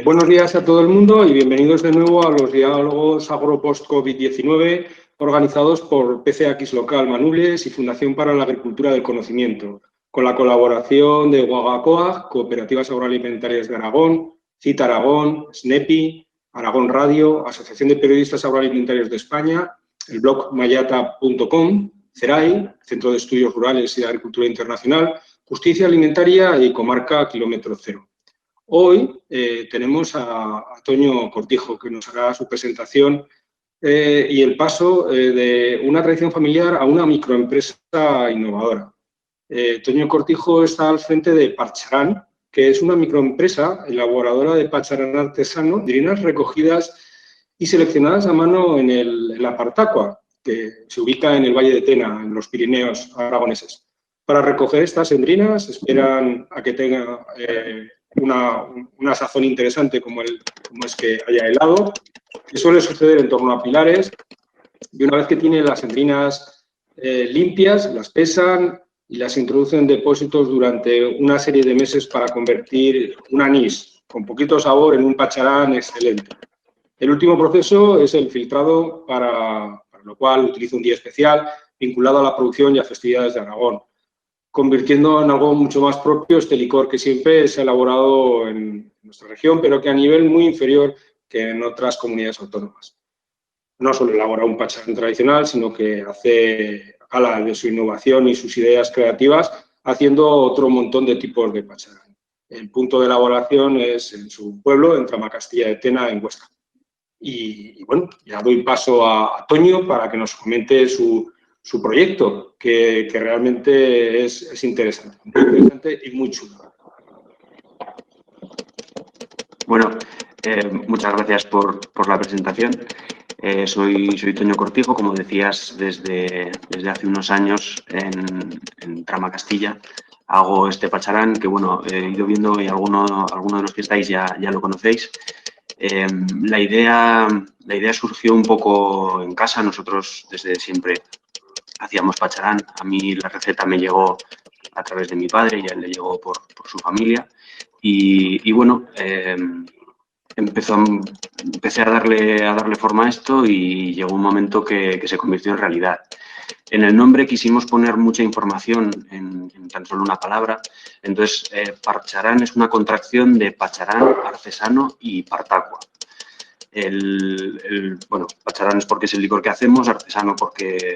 Buenos días a todo el mundo y bienvenidos de nuevo a los diálogos Agro-Post-COVID-19 organizados por PCX Local Manules y Fundación para la Agricultura del Conocimiento, con la colaboración de Guagacoag, Cooperativas Agroalimentarias de Aragón, CIT Aragón, SNEPI, Aragón Radio, Asociación de Periodistas Agroalimentarios de España, el blog mayata.com, CERAI, Centro de Estudios Rurales y de Agricultura Internacional, Justicia Alimentaria y Comarca Kilómetro Cero. Hoy tenemos a Toño Cortijo, que nos hará su presentación y el paso de una tradición familiar a una microempresa innovadora. Toño Cortijo está al frente de Pacharán, que es una microempresa elaboradora de pacharán artesano, de harinas recogidas y seleccionadas a mano en la Partacua, que se ubica en el Valle de Tena, en los Pirineos aragoneses. Para recoger estas hendrinas esperan a que tenga una sazón interesante como es que haya helado, que suele suceder en torno a pilares, y una vez que tiene las hendrinas limpias, las pesan y las introducen en depósitos durante una serie de meses para convertir un anís con poquito sabor en un pacharán excelente. El último proceso es el filtrado, para lo cual utiliza un día especial vinculado a la producción y a festividades de Aragón, convirtiendo en algo mucho más propio este licor que siempre se ha elaborado en nuestra región, pero que a nivel muy inferior que en otras comunidades autónomas. No solo elabora un pacharán tradicional, sino que hace gala de su innovación y sus ideas creativas, haciendo otro montón de tipos de pacharán. El punto de elaboración es en su pueblo, en Tramacastilla de Tena, en Huesca. Y bueno, ya doy paso a Toño para que nos comente su proyecto, que realmente es interesante, muy interesante y muy chulo. Bueno, muchas gracias por la presentación. Soy Toño Cortijo, como decías, desde hace unos años en Tramacastilla hago este pacharán que, bueno, he ido viendo y alguno de los que estáis ya lo conocéis. La idea surgió un poco en casa. Nosotros desde siempre hacíamos pacharán. A mí la receta me llegó a través de mi padre y a él le llegó por su familia. Y bueno, empecé a darle forma a esto y llegó un momento que se convirtió en realidad. En el nombre quisimos poner mucha información en tan solo una palabra. Entonces, Pacharán es una contracción de pacharán, artesano y partacua. Bueno, pacharán es porque es el licor que hacemos, artesano porque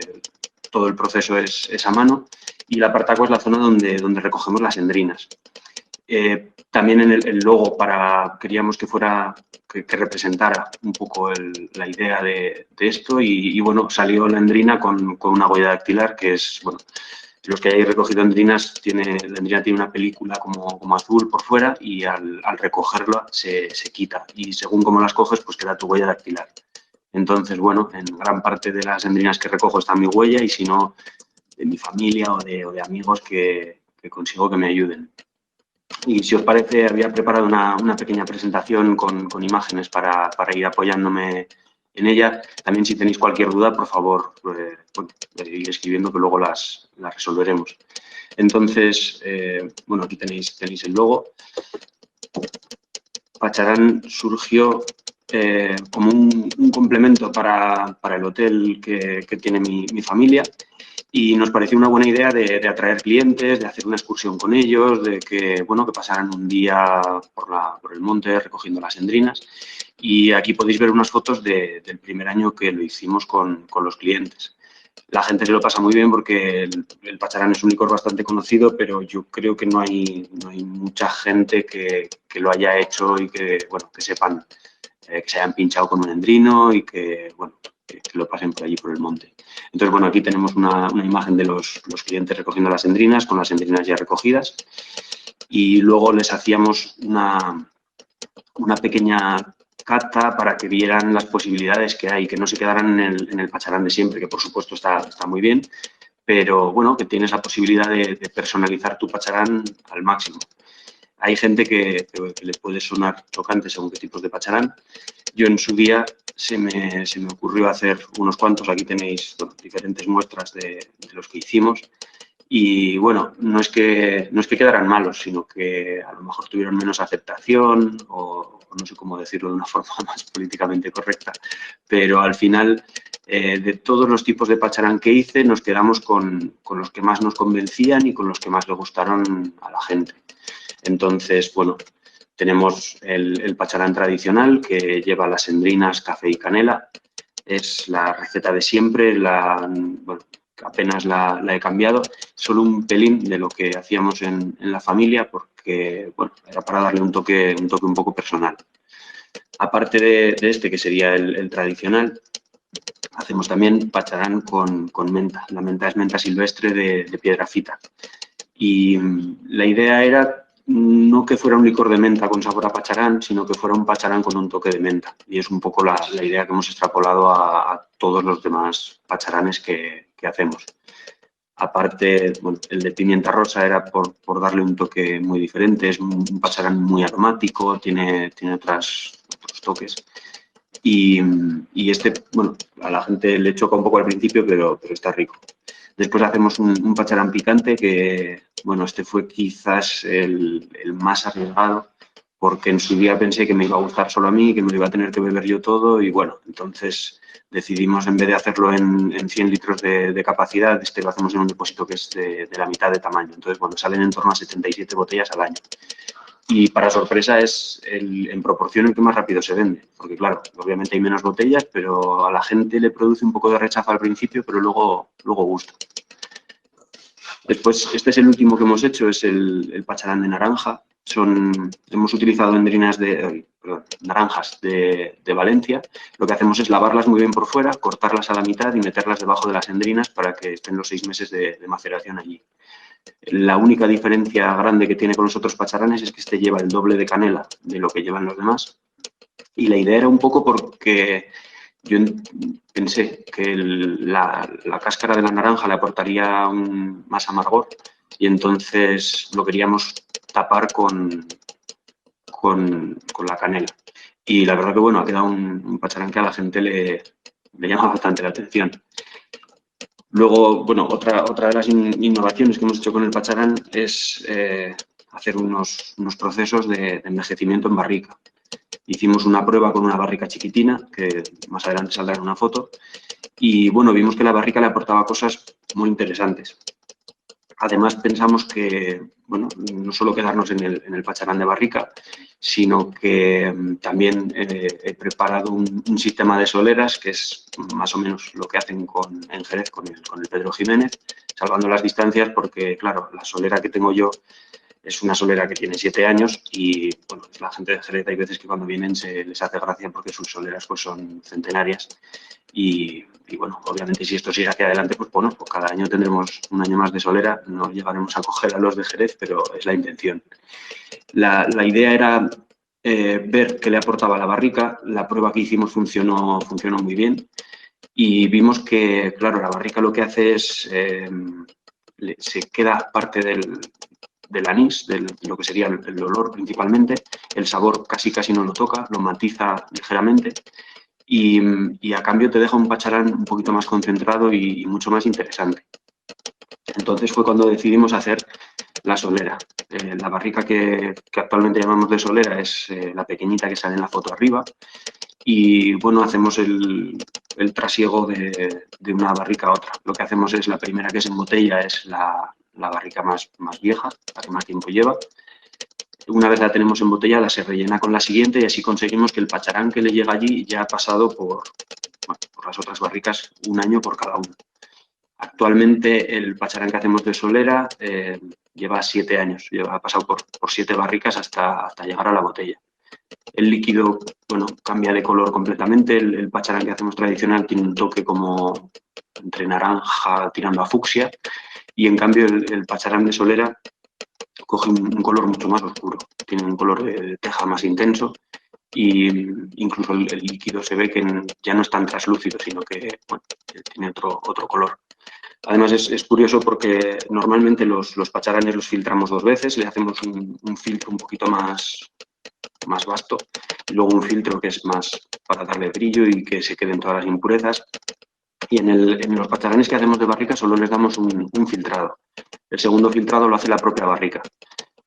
todo el proceso es a mano, y la partacua es la zona donde recogemos las hendrinas. También en el logo queríamos que representara un poco la idea de esto y bueno, salió la hendrina con una huella dactilar que es, bueno, los que hayáis recogido hendrinas, la hendrina tiene una película como azul por fuera y al recogerla se quita y según cómo las coges pues queda tu huella dactilar. Entonces, bueno, en gran parte de las hendrinas que recojo está mi huella y si no, de mi familia o de amigos que consigo que me ayuden. Y si os parece, había preparado una pequeña presentación con imágenes para ir apoyándome en ella. También si tenéis cualquier duda, por favor, ir escribiendo que luego las resolveremos. Entonces, bueno, aquí tenéis el logo. Pacharán surgió como un complemento para el hotel que tiene mi familia. Y nos pareció una buena idea de atraer clientes, de hacer una excursión con ellos, de que pasaran un día por el monte recogiendo las hendrinas. Y aquí podéis ver unas fotos del primer año que lo hicimos con los clientes. La gente se lo pasa muy bien porque el pacharán es un licor bastante conocido, pero yo creo que no hay mucha gente que lo haya hecho y que sepan, que se hayan pinchado con un hendrino y que lo pasen por allí por el monte. Entonces, bueno, aquí tenemos una imagen de los clientes recogiendo las hendrinas, con las hendrinas ya recogidas. Y luego les hacíamos una pequeña cata para que vieran las posibilidades que hay, que no se quedaran en el pacharán de siempre, que por supuesto está muy bien, pero bueno, que tienes la posibilidad de personalizar tu pacharán al máximo. Hay gente que le puede sonar chocante según qué tipos de pacharán. Yo en su día se me ocurrió hacer unos cuantos. Aquí tenéis diferentes muestras de los que hicimos. Y bueno, no es que quedaran malos, sino que a lo mejor tuvieron menos aceptación o no sé cómo decirlo de una forma más políticamente correcta, pero al final de todos los tipos de pacharán que hice nos quedamos con los que más nos convencían y con los que más le gustaron a la gente. Entonces, bueno, tenemos el pacharán tradicional que lleva las endrinas, café y canela. Es la receta de siempre, bueno, apenas la he cambiado, solo un pelín de lo que hacíamos en la familia porque, bueno, era para darle un toque un poco personal. Aparte de este, que sería el tradicional, hacemos también pacharán con menta. La menta es menta silvestre de Piedrafita. Y la idea era no que fuera un licor de menta con sabor a pacharán, sino que fuera un pacharán con un toque de menta. Y es un poco la idea que hemos extrapolado a todos los demás pacharanes que hacemos. Aparte, bueno, el de pimienta rosa era por darle un toque muy diferente. Es un pacharán muy aromático, tiene otros toques. Y este, bueno, a la gente le choca un poco al principio, pero está rico. Después hacemos un pacharán picante que, bueno, este fue quizás el más arriesgado, porque en su día pensé que me iba a gustar solo a mí, que me lo iba a tener que beber yo todo y, bueno, entonces decidimos, en vez de hacerlo en 100 litros de capacidad, este lo hacemos en un depósito que es de la mitad de tamaño. Entonces, bueno, salen en torno a 77 botellas al año. Y para sorpresa es en proporción el que más rápido se vende, porque claro, obviamente hay menos botellas, pero a la gente le produce un poco de rechazo al principio, pero luego gusta. Después, este es el último que hemos hecho, es el pacharán de naranja. Hemos utilizado naranjas de Valencia. Lo que hacemos es lavarlas muy bien por fuera, cortarlas a la mitad y meterlas debajo de las endrinas para que estén los 6 meses de maceración allí. La única diferencia grande que tiene con los otros pacharanes es que este lleva el doble de canela de lo que llevan los demás. Y la idea era un poco porque yo pensé que la cáscara de la naranja le aportaría más amargor y entonces lo queríamos tapar con la canela. Y la verdad que, bueno, ha quedado un pacharán que a la gente le llama bastante la atención. Luego, bueno, otra de las innovaciones que hemos hecho con el pacharán es hacer unos procesos de envejecimiento en barrica. Hicimos una prueba con una barrica chiquitina, que más adelante saldrá en una foto, y bueno, vimos que la barrica le aportaba cosas muy interesantes. Además, pensamos que, bueno, no solo quedarnos en el pacharán de barrica, sino que también he preparado un sistema de soleras, que es más o menos lo que hacen en Jerez con el Pedro Jiménez, salvando las distancias porque, claro, la solera que tengo yo es una solera que tiene 7 años y, bueno, la gente de Jerez hay veces que cuando vienen les hace gracia porque sus soleras pues son centenarias y bueno, obviamente si esto sigue hacia adelante, pues bueno, pues cada año tendremos un año más de solera, no llegaremos a coger a los de Jerez, pero es la intención. La idea era ver qué le aportaba la barrica, la prueba que hicimos funcionó muy bien y vimos que, claro, la barrica lo que hace es, se queda parte del anís, de lo que sería el olor principalmente, el sabor casi no lo toca, lo matiza ligeramente y a cambio te deja un pacharán un poquito más concentrado y mucho más interesante. Entonces fue cuando decidimos hacer la solera. La barrica que actualmente llamamos de solera es la pequeñita que sale en la foto arriba y bueno, hacemos el trasiego de una barrica a otra. Lo que hacemos es, la primera que se embotella es la barrica más vieja, la que más tiempo lleva. Una vez la tenemos embotellada, se rellena con la siguiente y así conseguimos que el pacharán que le llega allí ya ha pasado por las otras barricas un año por cada uno. Actualmente el pacharán que hacemos de solera lleva 7 años, ha pasado por 7 barricas hasta llegar a la botella. El líquido, bueno, cambia de color completamente. El pacharán que hacemos tradicional tiene un toque como entre naranja tirando a fucsia y en cambio el pacharán de solera coge un color mucho más oscuro, tiene un color de teja más intenso y incluso el líquido se ve que ya no es tan translúcido, sino que, bueno, tiene otro color. Además es curioso porque normalmente los pacharanes los filtramos 2 veces, le hacemos un filtro un poquito más vasto y luego un filtro que es más para darle brillo y que se queden todas las impurezas. Y en los pacharanes que hacemos de barrica solo les damos un filtrado. El segundo filtrado lo hace la propia barrica.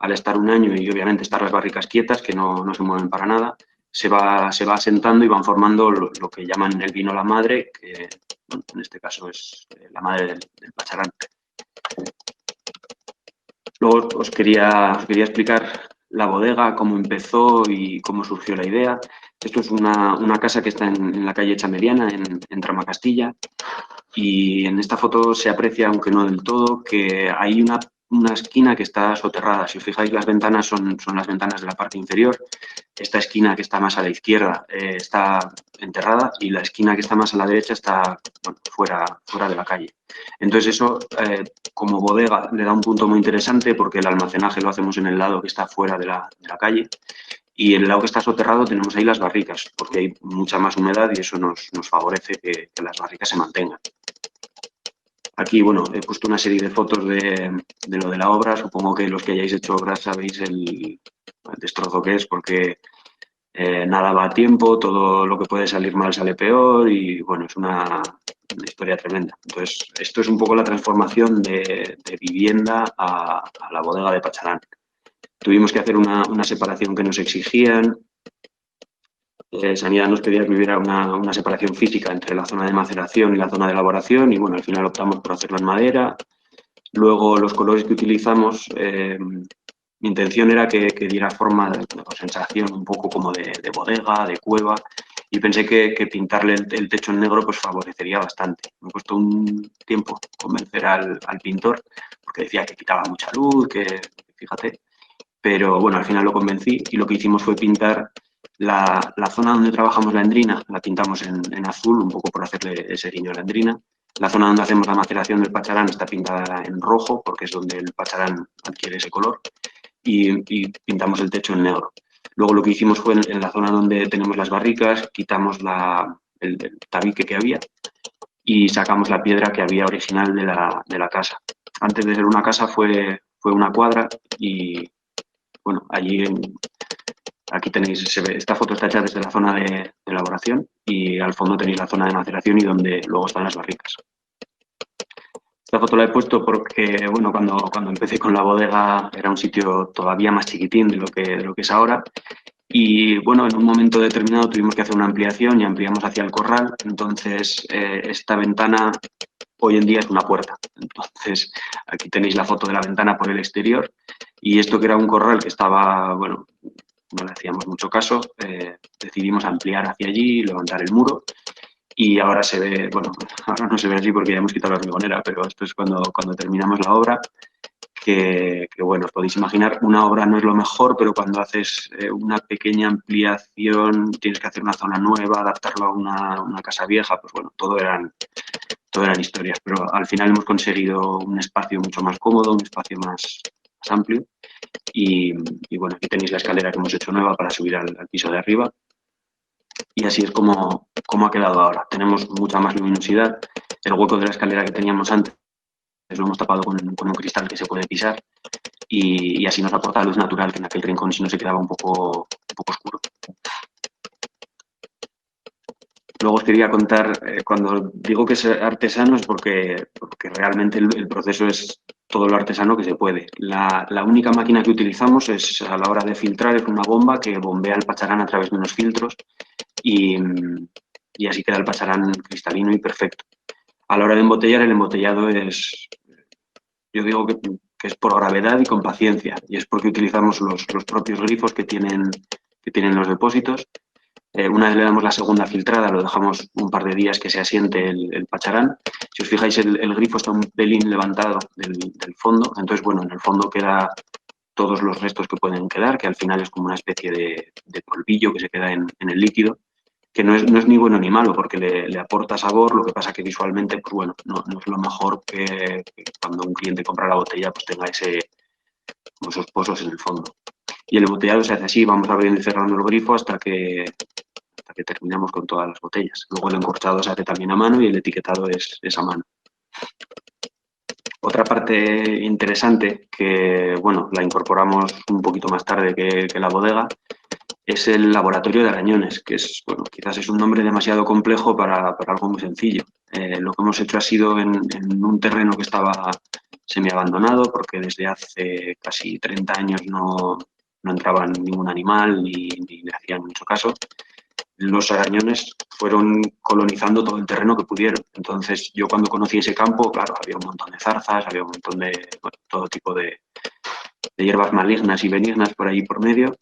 Al estar un año y obviamente estar las barricas quietas, que no se mueven para nada, se va asentando y van formando lo que llaman el vino la madre, que bueno, en este caso es la madre del pacharán. Luego os quería explicar la bodega, cómo empezó y cómo surgió la idea. Esto es una casa que está en la calle Chameriana, en Tramacastilla, y en esta foto se aprecia, aunque no del todo, que hay una esquina que está soterrada. Si os fijáis, las ventanas son las ventanas de la parte inferior. Esta esquina que está más a la izquierda está enterrada y la esquina que está más a la derecha está bueno, fuera de la calle. Entonces eso, como bodega, le da un punto muy interesante porque el almacenaje lo hacemos en el lado que está fuera de la calle y en el lado que está soterrado tenemos ahí las barricas porque hay mucha más humedad y eso nos favorece que las barricas se mantengan. Aquí, bueno, he puesto una serie de fotos de lo de la obra. Supongo que los que hayáis hecho obras sabéis el destrozo que es, porque nada va a tiempo, todo lo que puede salir mal sale peor y, bueno, es una historia tremenda. Entonces, esto es un poco la transformación de vivienda a la bodega de Pacharán. Tuvimos que hacer una separación que nos exigían. Sanidad nos pedía que hubiera una separación física entre la zona de maceración y la zona de elaboración y bueno, al final optamos por hacerlo en madera. Luego los colores que utilizamos, mi intención era que diera forma o sensación un poco como de bodega, de cueva y pensé que pintarle el techo en negro pues favorecería bastante. Me costó un tiempo convencer al pintor porque decía que quitaba mucha luz, que fíjate, pero bueno, al final lo convencí y lo que hicimos fue pintar la zona donde trabajamos la endrina, la pintamos en azul, un poco por hacerle ese guiño a la endrina. La zona donde hacemos la maceración del pacharán está pintada en rojo, porque es donde el pacharán adquiere ese color, y pintamos el techo en negro. Luego lo que hicimos fue en la zona donde tenemos las barricas, quitamos el tabique que había y sacamos la piedra que había original de la casa. Antes de ser una casa fue una cuadra y bueno, aquí tenéis, esta foto está hecha desde la zona de elaboración y al fondo tenéis la zona de maceración y donde luego están las barricas. Esta foto la he puesto porque, bueno, cuando empecé con la bodega era un sitio todavía más chiquitín de lo que es ahora y, bueno, en un momento determinado tuvimos que hacer una ampliación y ampliamos hacia el corral, entonces esta ventana hoy en día es una puerta. Entonces aquí tenéis la foto de la ventana por el exterior y esto que era un corral que estaba, bueno, no le hacíamos mucho caso, decidimos ampliar hacia allí, levantar el muro y ahora se ve, bueno, ahora no se ve así porque ya hemos quitado la hormigonera, pero esto es cuando terminamos la obra, que bueno, podéis imaginar, una obra no es lo mejor, pero cuando haces una pequeña ampliación, tienes que hacer una zona nueva, adaptarlo a una casa vieja, pues bueno, todo eran historias, pero al final hemos conseguido un espacio mucho más cómodo, un espacio más amplio. Y bueno, aquí tenéis la escalera que hemos hecho nueva para subir al piso de arriba. Y así es como ha quedado ahora. Tenemos mucha más luminosidad. El hueco de la escalera que teníamos antes lo hemos tapado con un cristal que se puede pisar y así nos aporta luz natural, que en aquel rincón si no se quedaba un poco oscuro. Luego os quería contar, cuando digo que es artesano es porque realmente el proceso es todo lo artesano que se puede. La única máquina que utilizamos es a la hora de filtrar, es una bomba que bombea el pacharán a través de unos filtros y así queda el pacharán cristalino y perfecto. A la hora de embotellar, el embotellado es, yo digo que es por gravedad y con paciencia, y es porque utilizamos los propios grifos que tienen los depósitos. Una vez le damos la segunda filtrada, lo dejamos un par de días que se asiente el pacharán. Si os fijáis, el grifo está un pelín levantado del fondo, entonces, bueno, en el fondo queda todos los restos que pueden quedar, que al final es como una especie de polvillo que se queda en el líquido, que no es ni bueno ni malo, porque le aporta sabor, lo que pasa que visualmente, pues bueno, no es lo mejor que cuando un cliente compra la botella, pues tenga esos pozos en el fondo. Y el embotellado se hace así, vamos abriendo y cerrando el grifo hasta que terminamos con todas las botellas. Luego el encorchado se hace también a mano y el etiquetado es a mano. Otra parte interesante, que bueno, la incorporamos un poquito más tarde que la bodega, es el laboratorio de arañones, que es, bueno, quizás es un nombre demasiado complejo para algo muy sencillo. Lo que hemos hecho ha sido en un terreno que estaba semiabandonado, porque desde hace casi 30 años no entraba ningún animal ni le hacían mucho caso, los arañones fueron colonizando todo el terreno que pudieron. Entonces, yo cuando conocí ese campo, claro, había un montón de zarzas, había un montón de, bueno, todo tipo de hierbas malignas y benignas por ahí por medio.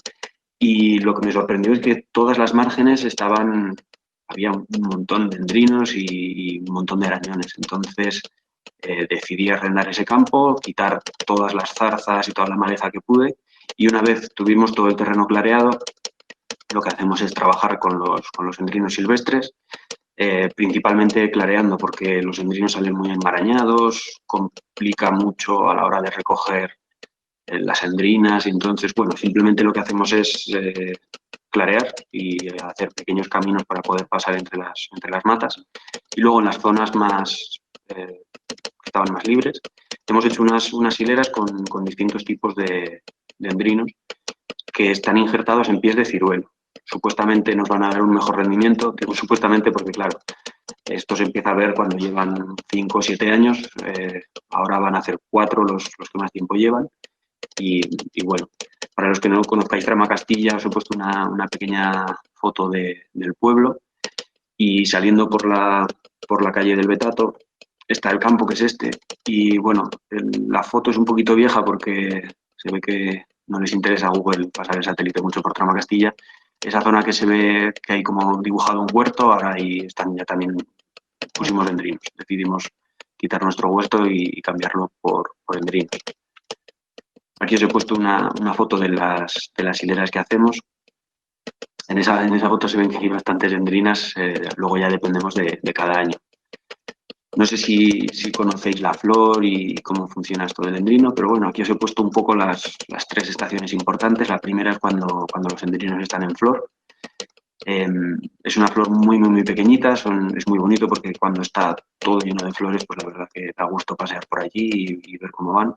Y lo que me sorprendió es que todas las márgenes había un montón de endrinos y un montón de arañones. Entonces, decidí arrendar ese campo, quitar todas las zarzas y toda la maleza que pude. Y una vez tuvimos todo el terreno clareado, lo que hacemos es trabajar con los endrinos silvestres, principalmente clareando, porque los endrinos salen muy enmarañados, complica mucho a la hora de recoger las endrinas, y entonces, bueno, simplemente lo que hacemos es clarear y hacer pequeños caminos para poder pasar entre las matas. Y luego en las zonas que estaban más libres, hemos hecho unas hileras con distintos tipos de endrinos que están injertados en pies de ciruelo. Supuestamente nos van a dar un mejor rendimiento, digo supuestamente porque, claro, esto se empieza a ver cuando llevan 5 o 7 años, ahora van a hacer 4 los que más tiempo llevan. Y bueno, para los que no conozcáis Tramacastilla, os he puesto una pequeña foto del pueblo, y saliendo por la calle del Betato está el campo, que es este. Y bueno, la foto es un poquito vieja porque se ve que no les interesa a Google pasar el satélite mucho por Tramacastilla. Esa zona que se ve que hay como dibujado un huerto, ahora ahí están ya también, pusimos endrinos. Decidimos quitar nuestro huerto y cambiarlo por endrinos. Aquí os he puesto una foto de las hileras que hacemos. En esa foto se ven que hay bastantes endrinas, luego ya dependemos de cada año. No sé si conocéis la flor y cómo funciona esto del endrino, pero bueno, aquí os he puesto un poco las 3 estaciones importantes. La primera es cuando los endrinos están en flor. Es una flor muy, muy, muy pequeñita, es muy bonito porque cuando está todo lleno de flores, pues la verdad que da gusto pasear por allí y ver cómo van.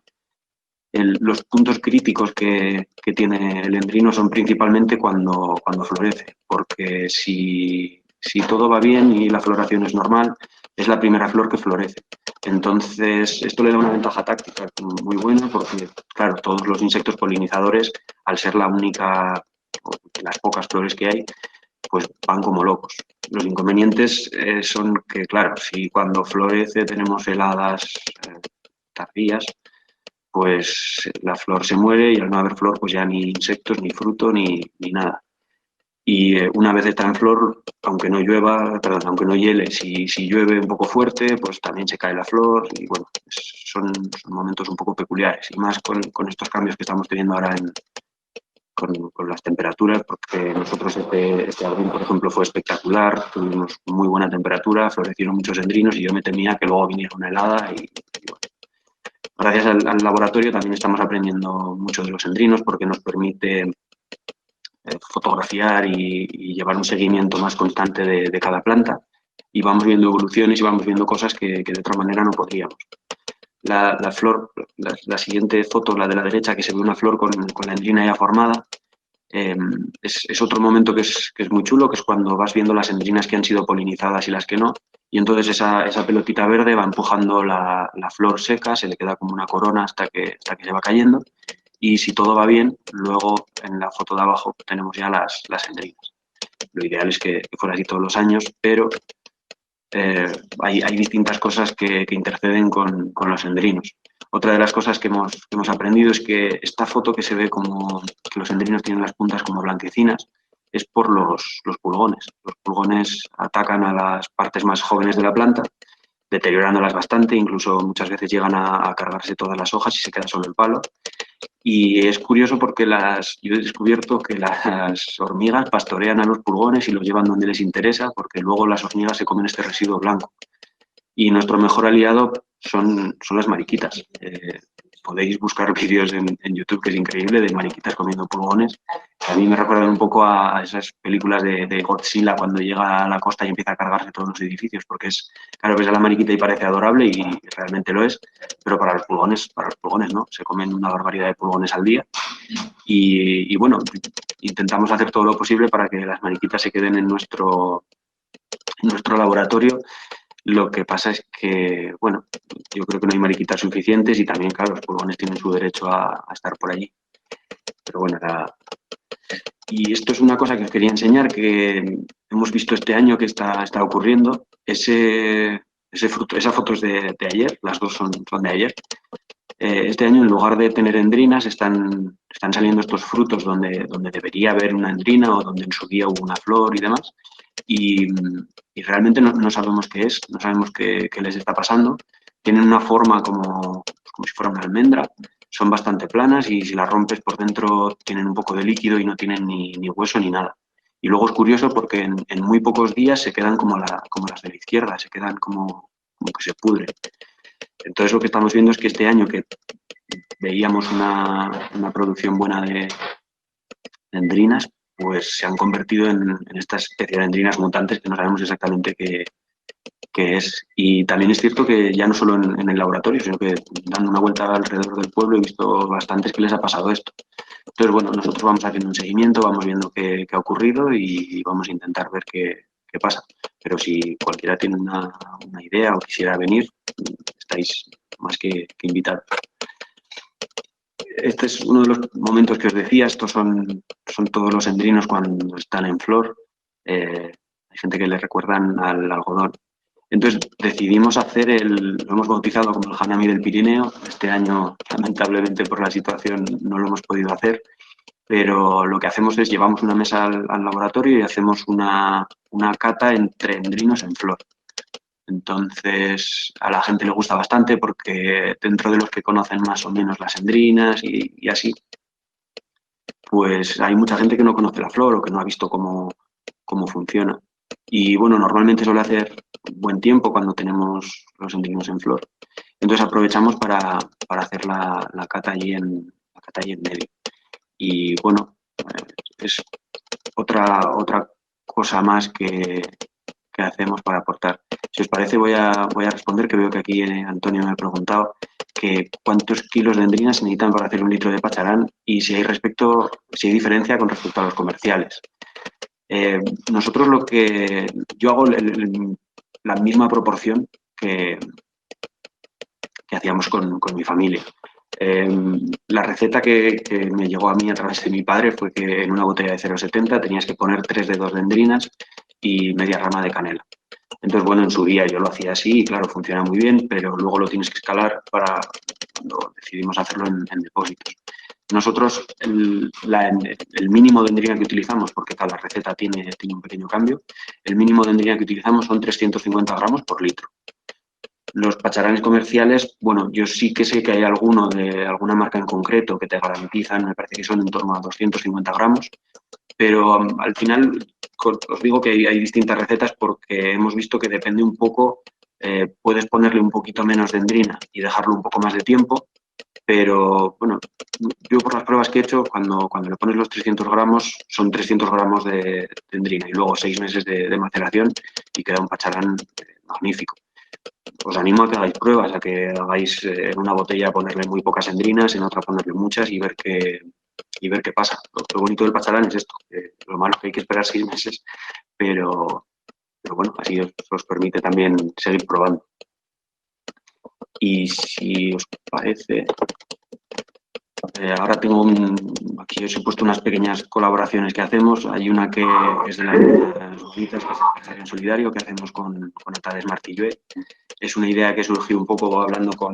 Los puntos críticos que tiene el endrino son principalmente cuando florece, porque si todo va bien y la floración es normal, es la primera flor que florece. Entonces, esto le da una ventaja táctica muy buena porque, claro, todos los insectos polinizadores, al ser la única, o las pocas flores que hay, pues van como locos. Los inconvenientes son que, claro, si cuando florece tenemos heladas tardías, pues la flor se muere y al no haber flor, pues ya ni insectos, ni fruto, ni nada. Y una vez está en flor, aunque no llueva, perdón, aunque no hiele, si llueve un poco fuerte, pues también se cae la flor y bueno, son momentos un poco peculiares. Y más con estos cambios que estamos teniendo ahora con las temperaturas, porque nosotros este abril, por ejemplo, fue espectacular, tuvimos muy buena temperatura, florecieron muchos endrinos y yo me temía que luego viniera una helada y bueno. Gracias al laboratorio también estamos aprendiendo mucho de los endrinos porque nos permite fotografiar y llevar un seguimiento más constante de cada planta, y vamos viendo evoluciones y vamos viendo cosas que de otra manera no podríamos. La flor, la siguiente foto, la de la derecha, que se ve una flor con la endrina ya formada, es otro momento que es muy chulo, que es cuando vas viendo las endrinas que han sido polinizadas y las que no, y entonces esa pelotita verde va empujando la flor seca, se le queda como una corona hasta que se va cayendo, y si todo va bien, luego en la foto de abajo tenemos ya las endrinas. Lo ideal es que fuera así todos los años, pero hay distintas cosas que interceden con los endrinos. Otra de las cosas que hemos aprendido es que esta foto que se ve como que los endrinos tienen las puntas como blanquecinas es por los pulgones. Los pulgones atacan a las partes más jóvenes de la planta, deteriorándolas bastante, incluso muchas veces llegan a cargarse todas las hojas y se queda solo el palo. Y es curioso porque yo he descubierto que las hormigas pastorean a los pulgones y los llevan donde les interesa, porque luego las hormigas se comen este residuo blanco. Y nuestro mejor aliado son las mariquitas. Podéis buscar vídeos en YouTube, que es increíble, de mariquitas comiendo pulgones. A mí me recuerdan un poco a esas películas de Godzilla cuando llega a la costa y empieza a cargarse todos los edificios, porque claro, ves a la mariquita y parece adorable y realmente lo es, pero para los pulgones no, se comen una barbaridad de pulgones al día. Y bueno, intentamos hacer todo lo posible para que las mariquitas se queden en nuestro laboratorio. Lo que pasa es que, bueno, yo creo que no hay mariquitas suficientes y también, claro, los pulgones tienen su derecho a estar por allí. Pero bueno, Y esto es una cosa que os quería enseñar, que hemos visto este año que está ocurriendo. Esa foto es de ayer, las dos son de ayer. Este año, en lugar de tener endrinas, están saliendo estos frutos donde debería haber una endrina o donde en su día hubo una flor y demás. Y realmente no sabemos qué es, no sabemos qué les está pasando. Tienen una forma como si fuera una almendra, son bastante planas y si las rompes por dentro tienen un poco de líquido y no tienen ni hueso ni nada. Y luego es curioso porque en muy pocos días se quedan como las de la izquierda, se quedan como que se pudren. Entonces lo que estamos viendo es que este año que veíamos una producción buena de endrinas, pues se han convertido en esta especie de endrinas mutantes que no sabemos exactamente qué es. Y también es cierto que ya no solo en el laboratorio, sino que dando una vuelta alrededor del pueblo he visto bastantes que les ha pasado esto. Entonces, bueno, nosotros vamos haciendo un seguimiento, vamos viendo qué ha ocurrido y vamos a intentar ver qué pasa. Pero si cualquiera tiene una idea o quisiera venir, estáis más que invitados. Este es uno de los momentos que os decía, estos son todos los endrinos cuando están en flor. Hay gente que le recuerdan al algodón. Entonces decidimos lo hemos bautizado como el Hanami del Pirineo. Este año, lamentablemente por la situación, no lo hemos podido hacer, pero lo que hacemos es llevamos una mesa al laboratorio y hacemos una cata entre endrinos en flor. Entonces a la gente le gusta bastante porque dentro de los que conocen más o menos las endrinas y así, pues hay mucha gente que no conoce la flor o que no ha visto cómo funciona. Y bueno, normalmente suele hacer buen tiempo cuando tenemos los endrinos en flor. Entonces aprovechamos para hacer la cata allí en medio. Y bueno, es otra cosa más que hacemos para aportar. Si os parece, voy a responder, que veo que aquí Antonio me ha preguntado que cuántos kilos de endrinas se necesitan para hacer 1 litro de pacharán y si hay diferencia con respecto a los comerciales. Nosotros yo hago la misma proporción que hacíamos con mi familia. La receta que me llegó a mí a través de mi padre fue que en una botella de 0,70 tenías que poner 3 dedos de endrinas y media rama de canela. Entonces, bueno, en su día yo lo hacía así y claro, funciona muy bien, pero luego lo tienes que escalar para cuando decidimos hacerlo en depósitos. Nosotros el mínimo de endrina que utilizamos, porque cada receta tiene un pequeño cambio, el mínimo de endrina que utilizamos son 350 gramos por litro. Los pacharanes comerciales, bueno, yo sí que sé que hay alguno de alguna marca en concreto que te garantizan, me parece que son en torno a 250 gramos, pero al final os digo que hay distintas recetas porque hemos visto que depende un poco, puedes ponerle un poquito menos de endrina y dejarlo un poco más de tiempo, pero bueno, yo por las pruebas que he hecho, cuando le pones los 300 gramos, son 300 gramos de endrina y luego 6 meses de maceración y queda un pacharán magnífico. Os animo a que hagáis pruebas, a que hagáis en una botella ponerle muy pocas endrinas, en otra ponerle muchas y ver qué pasa. Lo bonito del pacharán es esto, lo malo es que hay que esperar 6 meses, pero bueno, así os permite también seguir probando. Y si os parece, ahora tengo aquí os he puesto unas pequeñas colaboraciones que hacemos. Hay una que es de las bonitas, que es el Empresario Solidario, que hacemos con Atades Martillé. Es una idea que surgió un poco hablando con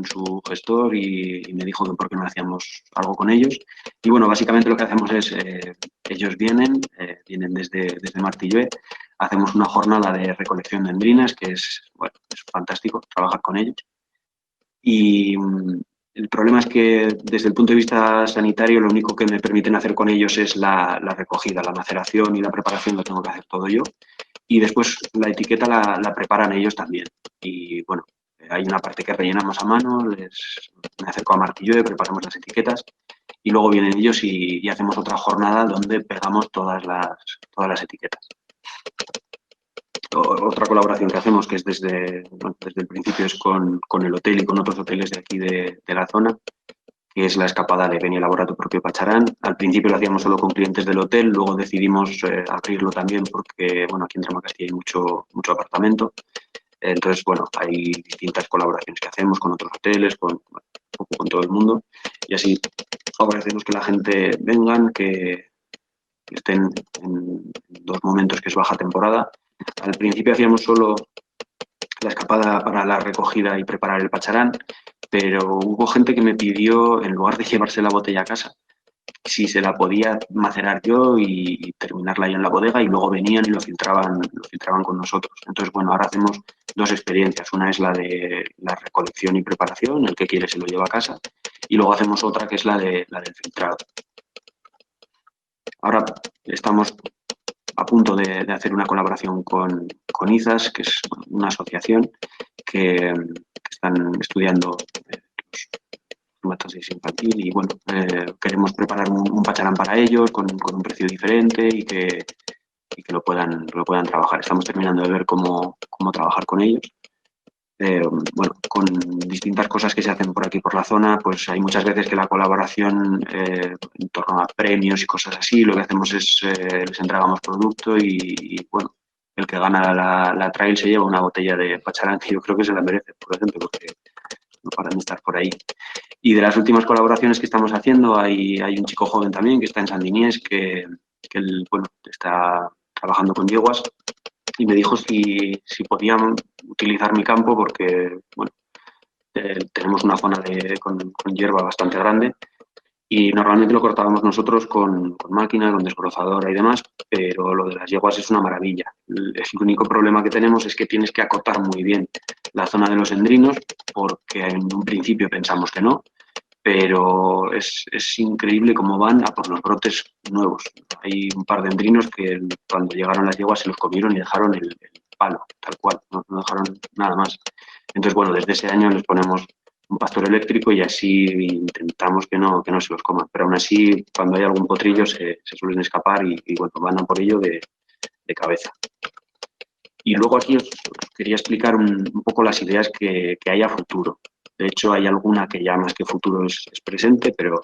su gestor y me dijo que por qué no hacíamos algo con ellos. Y bueno, básicamente lo que hacemos es, ellos vienen desde Martillé, hacemos una jornada de recolección de endrinas, que es fantástico trabajar con ellos. Y el problema es que desde el punto de vista sanitario lo único que me permiten hacer con ellos es la recogida, la maceración y la preparación lo tengo que hacer todo yo. Y después la etiqueta la preparan ellos también. Y bueno, hay una parte que rellenamos a mano, me acerco a Martillé, preparamos las etiquetas y luego vienen ellos y hacemos otra jornada donde pegamos todas las etiquetas. Otra colaboración que hacemos, que es desde el principio, es con el hotel y con otros hoteles de aquí de la zona, que es la escapada de ven y elabora tu propio pacharán. Al principio lo hacíamos solo con clientes del hotel, luego decidimos abrirlo también porque, bueno, aquí en Tramacastilla hay mucho apartamento. Entonces, bueno, hay distintas colaboraciones que hacemos con otros hoteles, con todo el mundo, y así favorecemos que la gente vengan, que estén en 2 momentos que es baja temporada. Al principio hacíamos solo la escapada para la recogida y preparar el pacharán, pero hubo gente que me pidió, en lugar de llevarse la botella a casa, si se la podía macerar yo y terminarla ahí en la bodega, y luego venían y lo filtraban con nosotros. Entonces, bueno, ahora hacemos 2 experiencias. Una es la de la recolección y preparación, el que quiere se lo lleva a casa, y luego hacemos otra que es la del filtrado. Ahora estamos a punto de hacer una colaboración con IZAS, que es una asociación que están estudiando hematosis infantil, y bueno, queremos preparar un pacharán para ellos con un precio diferente y que lo puedan trabajar. Estamos terminando de ver cómo trabajar con ellos. Bueno, con distintas cosas que se hacen por aquí por la zona, pues hay muchas veces que la colaboración en torno a premios y cosas así, lo que hacemos es les entregamos producto y bueno, el que gana la trail se lleva una botella de pacharán, que yo creo que se la merece, por ejemplo, porque no paran de estar por ahí. Y de las últimas colaboraciones que estamos haciendo, hay un chico joven también que está en Sandiniés, que él, bueno, está trabajando con yeguas, y me dijo si podían utilizar mi campo porque, bueno, tenemos una zona con hierba bastante grande y normalmente lo cortábamos nosotros con máquina, con desbrozadora y demás, pero lo de las yeguas es una maravilla. El único problema que tenemos es que tienes que acotar muy bien la zona de los endrinos, porque en un principio pensamos que no, pero es increíble cómo van a por los brotes nuevos. Hay un par de endrinos que cuando llegaron las yeguas se los comieron y dejaron el palo, tal cual, no dejaron nada más. Entonces, bueno, desde ese año les ponemos un pastor eléctrico y así intentamos que no se los coman. Pero aún así, cuando hay algún potrillo se suelen escapar y bueno, van a por ello de cabeza. Y luego aquí os quería explicar un poco las ideas que hay a futuro. De hecho, hay alguna que ya más que futuro es presente, pero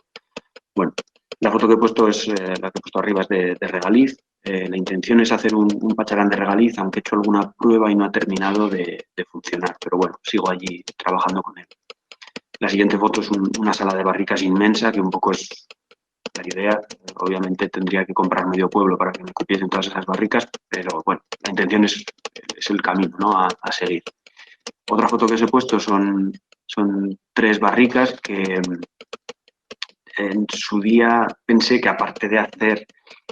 bueno, la foto que he puesto es la que he puesto arriba, es de regaliz. La intención es hacer un pacharán de regaliz, aunque he hecho alguna prueba y no ha terminado de funcionar, pero bueno, sigo allí trabajando con él. La siguiente foto es una sala de barricas inmensa, que un poco es la idea. Obviamente tendría que comprar medio pueblo para que me cupiesen todas esas barricas, pero bueno, la intención es el camino, ¿no?, a seguir. Otra foto que os he puesto son 3 barricas que en su día pensé que, aparte de hacer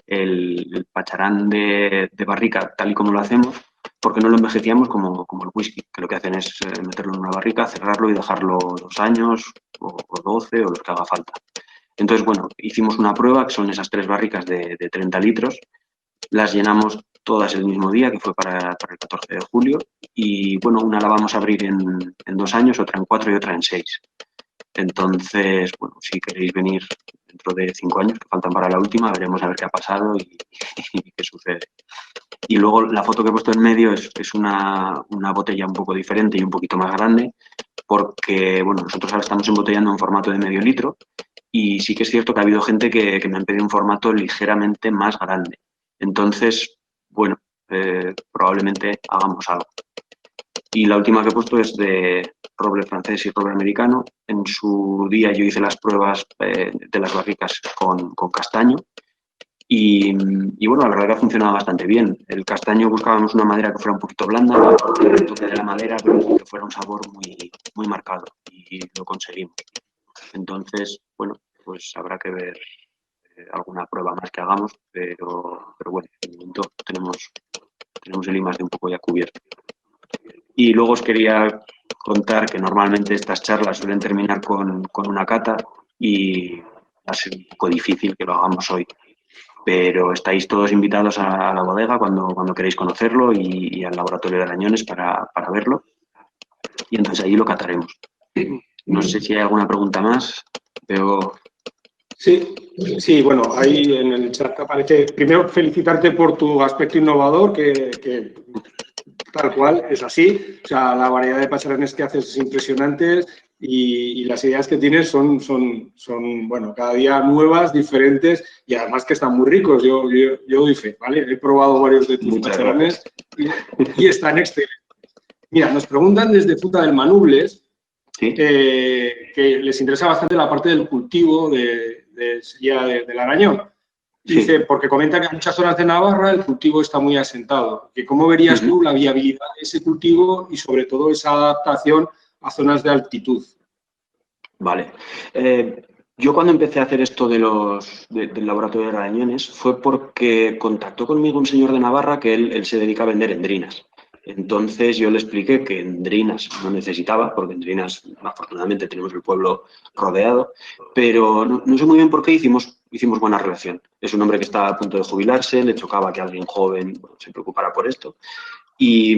el pacharán de barrica tal y como lo hacemos, porque no lo envejecíamos como el whisky, que lo que hacen es meterlo en una barrica, cerrarlo y dejarlo 2 años o 12 o los que haga falta. Entonces, bueno, hicimos una prueba, que son esas 3 barricas de 30 litros, las llenamos todas el mismo día, que fue para el 14 de julio, y bueno, una la vamos a abrir en 2 años, otra en 4 y otra en 6. Entonces, bueno, si queréis venir dentro de 5 años, que faltan para la última, veremos a ver qué ha pasado y qué sucede. Y luego la foto que he puesto en medio es una botella un poco diferente y un poquito más grande, porque, bueno, nosotros ahora estamos embotellando en formato de medio litro, y sí que es cierto que ha habido gente que me han pedido un formato ligeramente más grande. Entonces, bueno, probablemente hagamos algo. Y la última que he puesto es de roble francés y roble americano. En su día yo hice las pruebas de las barricas con castaño y bueno, la verdad que ha funcionado bastante bien. El castaño buscábamos una madera que fuera un poquito blanda, el toque de la madera, pero que fuera un sabor muy marcado, y lo conseguimos. Entonces, bueno, pues habrá que ver alguna prueba más que hagamos, pero bueno, de momento tenemos el I+D un poco ya cubierto. Y luego os quería contar que normalmente estas charlas suelen terminar con una cata, y va a ser un poco difícil que lo hagamos hoy. Pero estáis todos invitados a la bodega cuando queréis conocerlo, y al laboratorio de Arañones para verlo. Y entonces allí lo cataremos. No sé si hay alguna pregunta más. Veo... Sí, bueno, ahí en el chat aparece. Primero, felicitarte por tu aspecto innovador, que tal cual es así. O sea, la variedad de pacharanes que haces es impresionante, y las ideas que tienes son, bueno, cada día nuevas, diferentes, y además que están muy ricos. Yo doy fe, ¿vale? He probado varios de tus pacharanes y están excelentes. Mira, nos preguntan desde Futa del Manubles, ¿Sí? que les interesa bastante la parte del cultivo del arañón. Dice, Sí. porque comenta que en muchas zonas de Navarra el cultivo está muy asentado. Que ¿cómo verías tú la viabilidad de ese cultivo y sobre todo esa adaptación a zonas de altitud? Vale. Yo cuando empecé a hacer esto del laboratorio de arañones fue porque contactó conmigo un señor de Navarra que él se dedica a vender endrinas. Entonces yo le expliqué que endrinas no necesitaba, porque endrinas afortunadamente tenemos el pueblo rodeado, pero no sé muy bien por qué hicimos buena relación. Es un hombre que está a punto de jubilarse, le chocaba que alguien joven se preocupara por esto. Y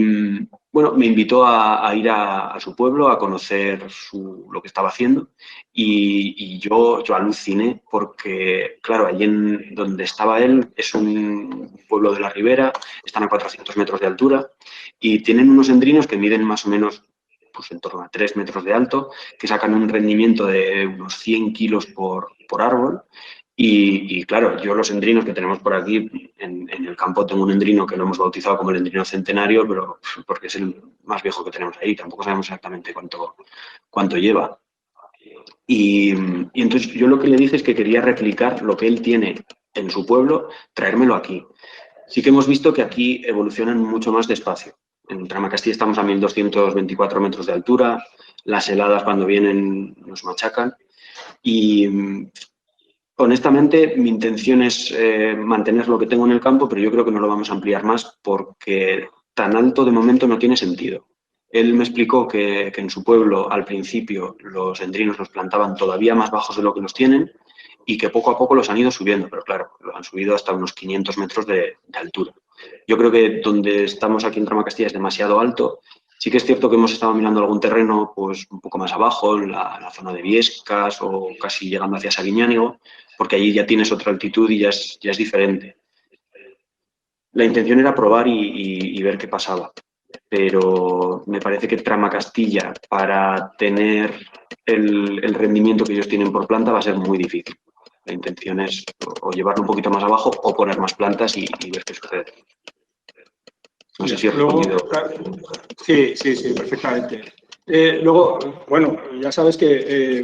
bueno, me invitó a ir a su pueblo, a conocer lo que estaba haciendo y yo aluciné porque, claro, allí donde estaba él es un pueblo de la ribera, están a 400 metros de altura y tienen unos endrinos que miden más o menos pues, en torno a 3 metros de alto, que sacan un rendimiento de unos 100 kilos por árbol. Y claro, yo los endrinos que tenemos por aquí, en el campo tengo un endrino que lo hemos bautizado como el endrino centenario, pero porque es el más viejo que tenemos ahí, tampoco sabemos exactamente cuánto lleva. Y entonces yo lo que le dije es que quería replicar lo que él tiene en su pueblo, traérmelo aquí. Sí que hemos visto que aquí evolucionan mucho más despacio. En Tramacastilla estamos a 1.224 metros de altura, las heladas cuando vienen nos machacan y honestamente, mi intención es mantener lo que tengo en el campo, pero yo creo que no lo vamos a ampliar más porque tan alto de momento no tiene sentido. Él me explicó que en su pueblo, al principio, los endrinos los plantaban todavía más bajos de lo que los tienen y que poco a poco los han ido subiendo, pero claro, los han subido hasta unos 500 metros de altura. Yo creo que donde estamos aquí en Tramacastilla es demasiado alto. Sí que es cierto que hemos estado mirando algún terreno pues, un poco más abajo, en la zona de Viescas o casi llegando hacia Sabiñánigo, porque allí ya tienes otra altitud y ya es diferente. La intención era probar y ver qué pasaba, pero me parece que Tramacastilla, para tener el rendimiento que ellos tienen por planta, va a ser muy difícil. La intención es o llevarlo un poquito más abajo o poner más plantas y ver qué sucede. No sé si he respondido. Sí, perfectamente. Luego, bueno, ya sabes que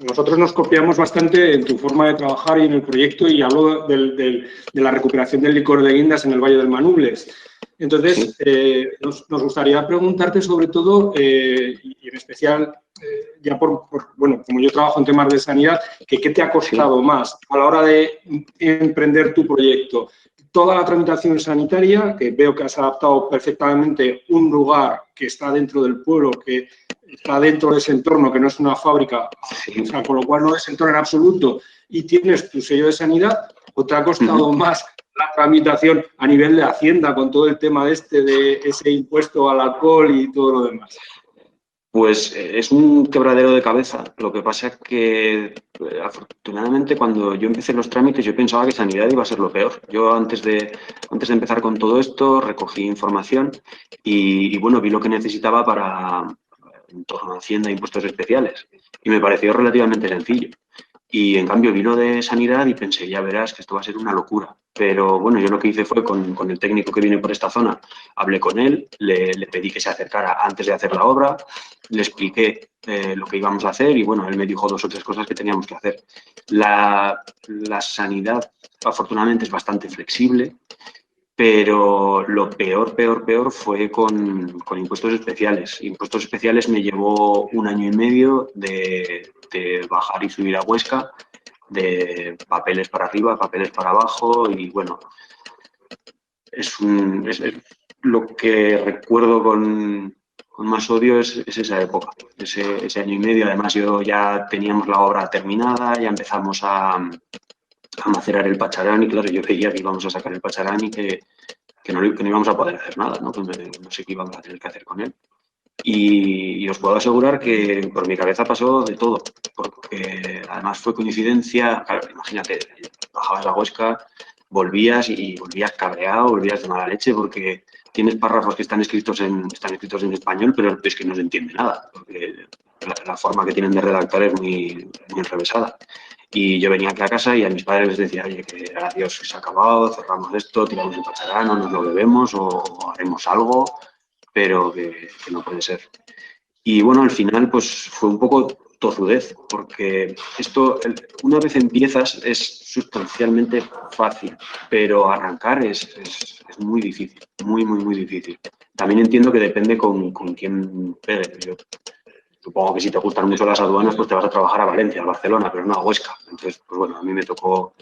nosotros nos copiamos bastante en tu forma de trabajar y en el proyecto y hablo de la recuperación del licor de guindas en el Valle del Manubles. Entonces, nos gustaría preguntarte sobre todo, y en especial, ya bueno, como yo trabajo en temas de sanidad, ¿qué te ha costado más a la hora de emprender tu proyecto? Toda la tramitación sanitaria, que veo que has adaptado perfectamente un lugar que está dentro del pueblo, que está dentro de ese entorno, que no es una fábrica, o sea, con lo cual no es entorno en absoluto, y tienes tu sello de sanidad, ¿o te ha costado más la tramitación a nivel de Hacienda con todo el tema de ese impuesto al alcohol y todo lo demás? Pues es un quebradero de cabeza. Lo que pasa es que, afortunadamente, cuando yo empecé los trámites, yo pensaba que sanidad iba a ser lo peor. Yo, antes de empezar con todo esto, recogí información y bueno, vi lo que necesitaba para, en torno a Hacienda e impuestos especiales. Y me pareció relativamente sencillo. Y en cambio vi lo de sanidad y pensé, ya verás que esto va a ser una locura. Pero bueno, yo lo que hice fue con el técnico que viene por esta zona, hablé con él, le pedí que se acercara antes de hacer la obra, le expliqué lo que íbamos a hacer y bueno, él me dijo 2 o 3 cosas que teníamos que hacer. La sanidad, afortunadamente, es bastante flexible, pero lo peor fue con impuestos especiales. Impuestos especiales me llevó 1 año y medio de bajar y subir a Huesca, de papeles para arriba, papeles para abajo y bueno, es lo que recuerdo con más odio es esa época, ese año y medio. Además, ya teníamos la obra terminada, ya empezamos a macerar el pacharán y claro, yo veía que íbamos a sacar el pacharán y que no íbamos a poder hacer nada, ¿no? No sé qué íbamos a tener que hacer con él. Y os puedo asegurar que por mi cabeza pasó de todo, porque además fue coincidencia, claro, imagínate, bajabas a Huesca, volvías y volvías cabreado, volvías de mala leche, porque tienes párrafos que están escritos en español, pero es que no se entiende nada, porque la forma que tienen de redactar es muy enrevesada. Y yo venía aquí a casa y a mis padres les decía, oye, que adiós, se ha acabado, cerramos esto, tiramos el pacharán, o nos lo bebemos o haremos algo. pero que no puede ser. Y bueno, al final pues fue un poco tozudez, porque esto, una vez empiezas, es sustancialmente fácil, pero arrancar es muy difícil, muy difícil. También entiendo que depende con quién pegue. Yo supongo que si te gustan mucho las aduanas, pues te vas a trabajar a Valencia, a Barcelona, pero no a Huesca. Entonces, pues bueno, a mí me tocó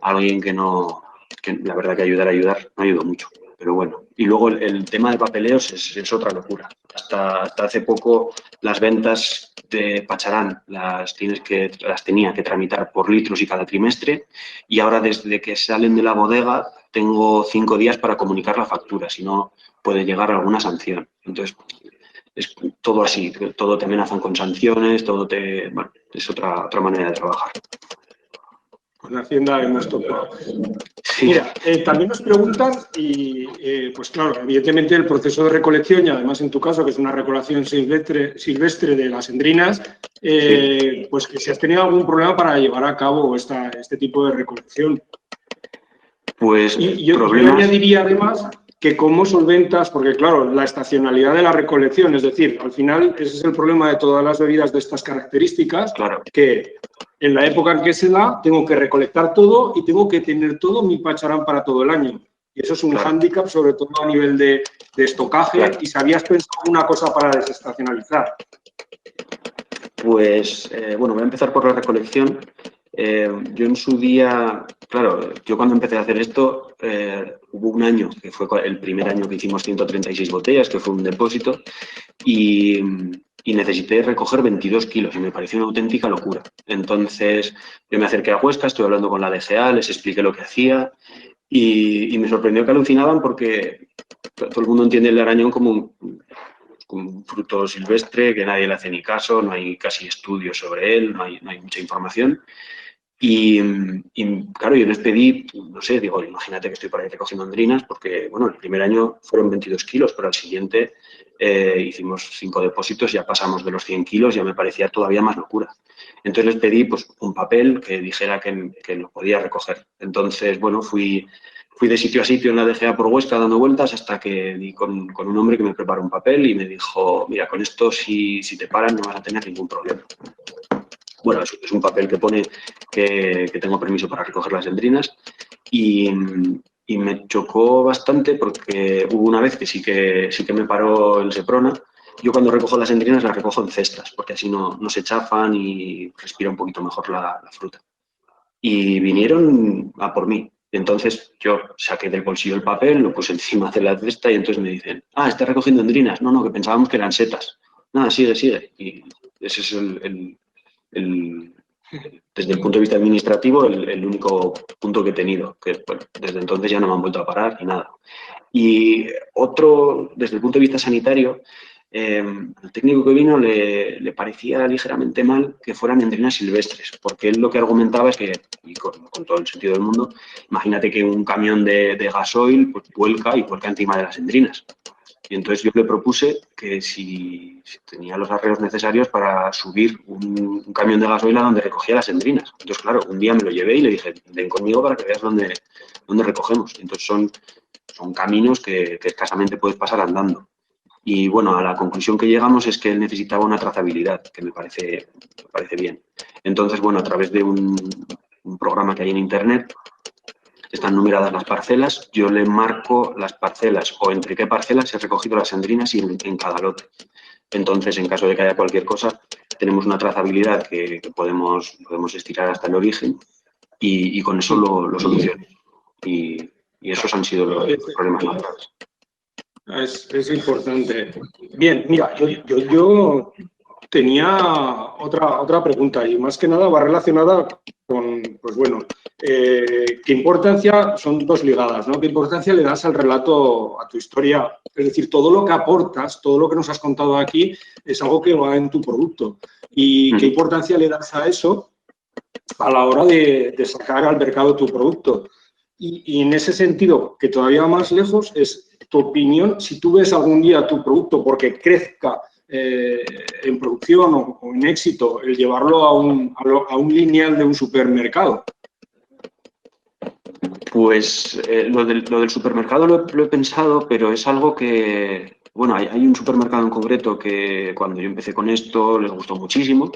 alguien que la verdad que ayudar, no ayudó mucho. Pero bueno, y luego el tema de papeleos es otra locura. Hasta hace poco las ventas de Pacharán las tenía que tramitar por litros y cada trimestre, y ahora desde que salen de la bodega tengo 5 días para comunicar la factura, si no puede llegar alguna sanción. Entonces, es todo así, todo te amenazan con sanciones, bueno, es otra manera de trabajar. Con Hacienda hemos topado. Mira, también nos preguntan, y pues claro, evidentemente el proceso de recolección, y además en tu caso, que es una recolección silvestre de las endrinas, pues que si has tenido algún problema para llevar a cabo este tipo de recolección. Pues yo añadiría además que cómo solventas, porque claro, la estacionalidad de la recolección, es decir, al final ese es el problema de todas las bebidas de estas características, claro, que en la época en que se da tengo que recolectar todo y tengo que tener todo mi pacharán para todo el año. Y eso es un hándicap, sobre todo a nivel de estocaje. Claro. ¿Y si habías pensado una cosa para desestacionalizar? Pues, bueno, voy a empezar por la recolección. Yo en su día, claro, yo cuando empecé a hacer esto, hubo un año, que fue el primer año que hicimos 136 botellas, que fue un depósito, y necesité recoger 22 kilos y me pareció una auténtica locura. Entonces, yo me acerqué a Huesca, estuve hablando con la DGA, les expliqué lo que hacía y me sorprendió que alucinaban porque todo el mundo entiende el arañón como un fruto silvestre que nadie le hace ni caso, no hay casi estudios sobre él, no hay mucha información. Y claro, yo les pedí, no sé, digo, imagínate que estoy por ahí recogiendo endrinas, porque, bueno, el primer año fueron 22 kilos, pero al siguiente hicimos 5 depósitos, ya pasamos de los 100 kilos, ya me parecía todavía más locura. Entonces les pedí pues, un papel que dijera que lo podía recoger. Entonces, bueno, fui de sitio a sitio en la DGA por Huesca dando vueltas hasta que di con un hombre que me preparó un papel y me dijo, mira, con esto si te paran no vas a tener ningún problema. Bueno, es un papel que pone que tengo permiso para recoger las endrinas y me chocó bastante porque hubo una vez que sí que me paró el Seprona. Yo cuando recojo las endrinas las recojo en cestas porque así no se chafan y respira un poquito mejor la fruta. Y vinieron a por mí. Entonces yo saqué del bolsillo el papel, lo puse encima de la cesta y entonces me dicen, ¿estás recogiendo endrinas? No, que pensábamos que eran setas. Nada, sigue. Y ese es desde el punto de vista administrativo, el único punto que he tenido, que bueno, desde entonces ya no me han vuelto a parar ni nada. Y otro, desde el punto de vista sanitario, al técnico que vino le parecía ligeramente mal que fueran endrinas silvestres, porque él lo que argumentaba es que, y con todo el sentido del mundo, imagínate que un camión de gasoil pues, vuelca encima de las endrinas. Y entonces yo le propuse que si tenía los arreglos necesarios para subir un camión de gasoil a donde recogía las endrinas. Entonces, claro, un día me lo llevé y le dije, ven conmigo para que veas dónde recogemos. Entonces son caminos que escasamente puedes pasar andando. Y bueno, a la conclusión que llegamos es que él necesitaba una trazabilidad, que me parece bien. Entonces, bueno, a través de un programa que hay en Internet, están numeradas las parcelas, yo le marco las parcelas o entre qué parcelas he recogido las endrinas y en cada lote. Entonces, en caso de que haya cualquier cosa, tenemos una trazabilidad que podemos estirar hasta el origen y con eso lo soluciono. Y esos han sido los problemas más graves. Es importante. Bien, mira, yo tenía otra pregunta y más que nada va relacionada con, pues bueno, ¿qué importancia, son dos ligadas, ¿no? ¿Qué importancia le das al relato, a tu historia? Es decir, todo lo que aportas, todo lo que nos has contado aquí es algo que va en tu producto. ¿Y qué importancia le das a eso a la hora de sacar al mercado tu producto? Y en ese sentido, que todavía va más lejos, es tu opinión, si tú ves algún día tu producto porque crezca en producción o en éxito, el llevarlo a un lineal de un supermercado. Pues lo del supermercado lo he pensado, pero es algo que Bueno, hay un supermercado en concreto que cuando yo empecé con esto les gustó muchísimo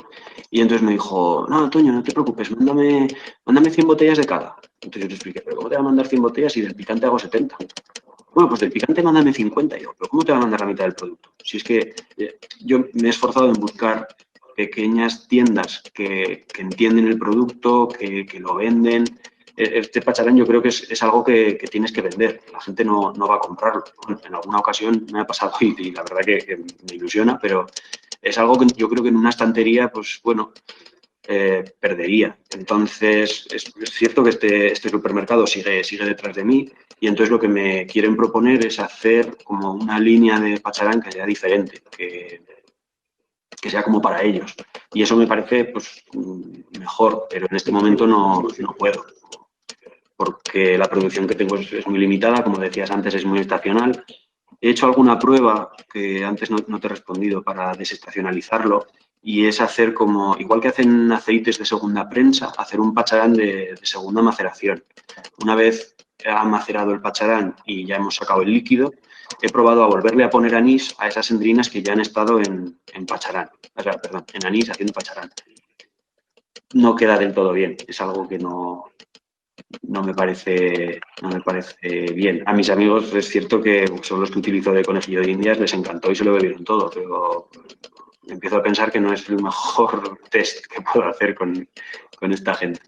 y entonces me dijo, no, Toño, no te preocupes, mándame 100 botellas de cada. Entonces yo te expliqué, ¿pero cómo te va a mandar 100 botellas si del picante hago 70? Bueno, pues del picante mándame 50. Y yo, ¿pero cómo te va a mandar la mitad del producto? Si es que yo me he esforzado en buscar pequeñas tiendas que entienden el producto, que lo venden. Este pacharán yo creo que es algo que tienes que vender. La gente no va a comprarlo. Bueno, en alguna ocasión me ha pasado y la verdad que me ilusiona, pero es algo que yo creo que en una estantería, pues bueno, perdería. Entonces, es cierto que este supermercado sigue detrás de mí y entonces lo que me quieren proponer es hacer como una línea de pacharán que sea diferente, que sea como para ellos. Y eso me parece pues mejor, pero en este momento no puedo, porque la producción que tengo es muy limitada, como decías antes, es muy estacional. He hecho alguna prueba que antes no te he respondido para desestacionalizarlo y es hacer como, igual que hacen aceites de segunda prensa, hacer un pacharán de segunda maceración. Una vez ha macerado el pacharán y ya hemos sacado el líquido, he probado a volverle a poner anís a esas endrinas que ya han estado en pacharán, o sea, perdón, en anís haciendo pacharán. No queda del todo bien, es algo que no me parece bien. A mis amigos es cierto que son los que utilizo de conejillo de indias, les encantó y se lo bebieron todo, pero empiezo a pensar que no es el mejor test que puedo hacer con esta gente.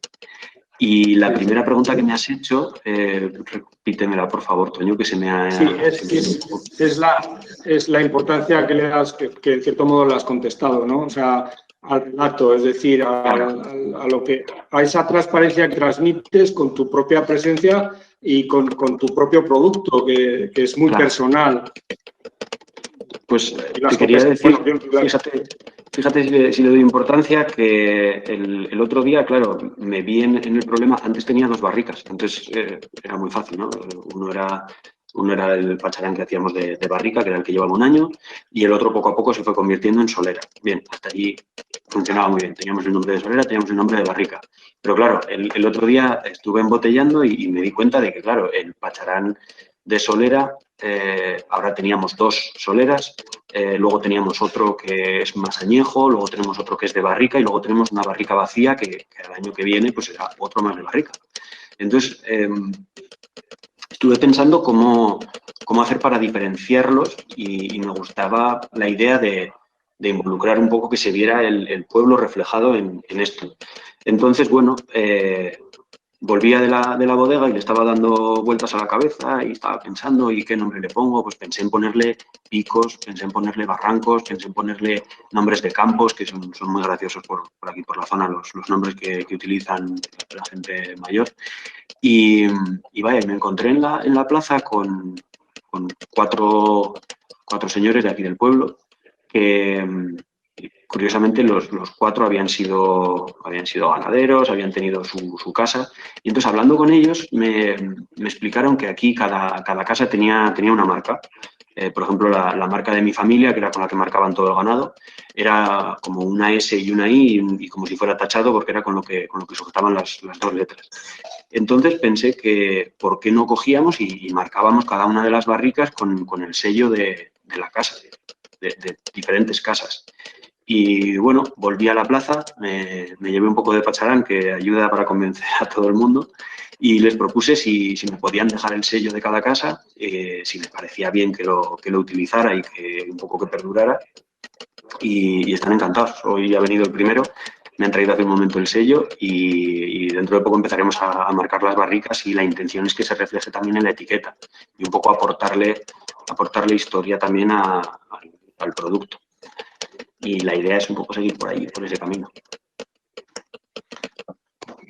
Y la primera pregunta que me has hecho, repítemela por favor, Toño, que se me ha... Sí, es la importancia que le das, que en cierto modo le has contestado, ¿no? O sea, al relato, es decir, a esa transparencia que transmites con tu propia presencia y con tu propio producto, que es muy personal. Pues te quería decir, fíjate si le doy importancia, que el otro día, claro, me vi en el problema, antes tenía 2 barricas, entonces era muy fácil, ¿no? Uno era el pacharán que hacíamos de barrica, que era el que llevaba un año, y el otro poco a poco se fue convirtiendo en solera. Bien, hasta allí funcionaba muy bien. Teníamos el nombre de solera, teníamos el nombre de barrica. Pero claro, el otro día estuve embotellando y me di cuenta de que, claro, el pacharán de solera, ahora teníamos 2 soleras, luego teníamos otro que es más añejo, luego tenemos otro que es de barrica y luego tenemos una barrica vacía que el año que viene pues será otro más de barrica. Entonces, estuve pensando cómo hacer para diferenciarlos y me gustaba la idea de involucrar un poco, que se viera el pueblo reflejado en esto. Entonces, bueno, volvía de la bodega y le estaba dando vueltas a la cabeza y estaba pensando, ¿y qué nombre le pongo? Pues pensé en ponerle picos, pensé en ponerle barrancos, pensé en ponerle nombres de campos, que son muy graciosos por aquí, por la zona, los nombres que utilizan la gente mayor. Y vaya, me encontré en la plaza con 4 señores de aquí del pueblo que, curiosamente, los 4 habían sido ganaderos, habían tenido su casa. Y entonces, hablando con ellos, me explicaron que aquí cada casa tenía una marca. Por ejemplo, la marca de mi familia, que era con la que marcaban todo el ganado, era como una S y una I, y como si fuera tachado, porque era con lo que sujetaban las 2 letras. Entonces pensé que por qué no cogíamos y marcábamos cada una de las barricas con el sello de la casa, de diferentes casas. Y bueno, volví a la plaza, me llevé un poco de pacharán, que ayuda para convencer a todo el mundo, y les propuse si me podían dejar el sello de cada casa, si les parecía bien que lo utilizara y que un poco que perdurara. Y están encantados. Hoy ha venido el primero, me han traído hace un momento el sello y dentro de poco empezaremos a marcar las barricas, y la intención es que se refleje también en la etiqueta y un poco aportarle historia también al producto. Y la idea es un poco seguir por ahí, por ese camino.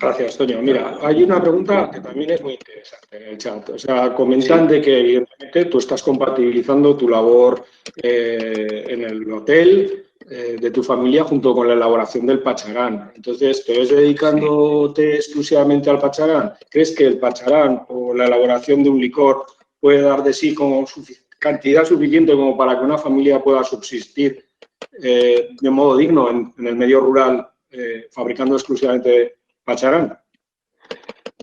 Gracias, Toño. Mira, hay una pregunta que también es muy interesante en el chat. O sea, comentan de que evidentemente tú estás compatibilizando tu labor en el hotel de tu familia junto con la elaboración del pacharán. Entonces, ¿te ves dedicándote exclusivamente al pacharán? ¿Crees que el pacharán o la elaboración de un licor puede dar de sí como cantidad suficiente como para que una familia pueda subsistir de modo digno en el medio rural fabricando exclusivamente pacharán?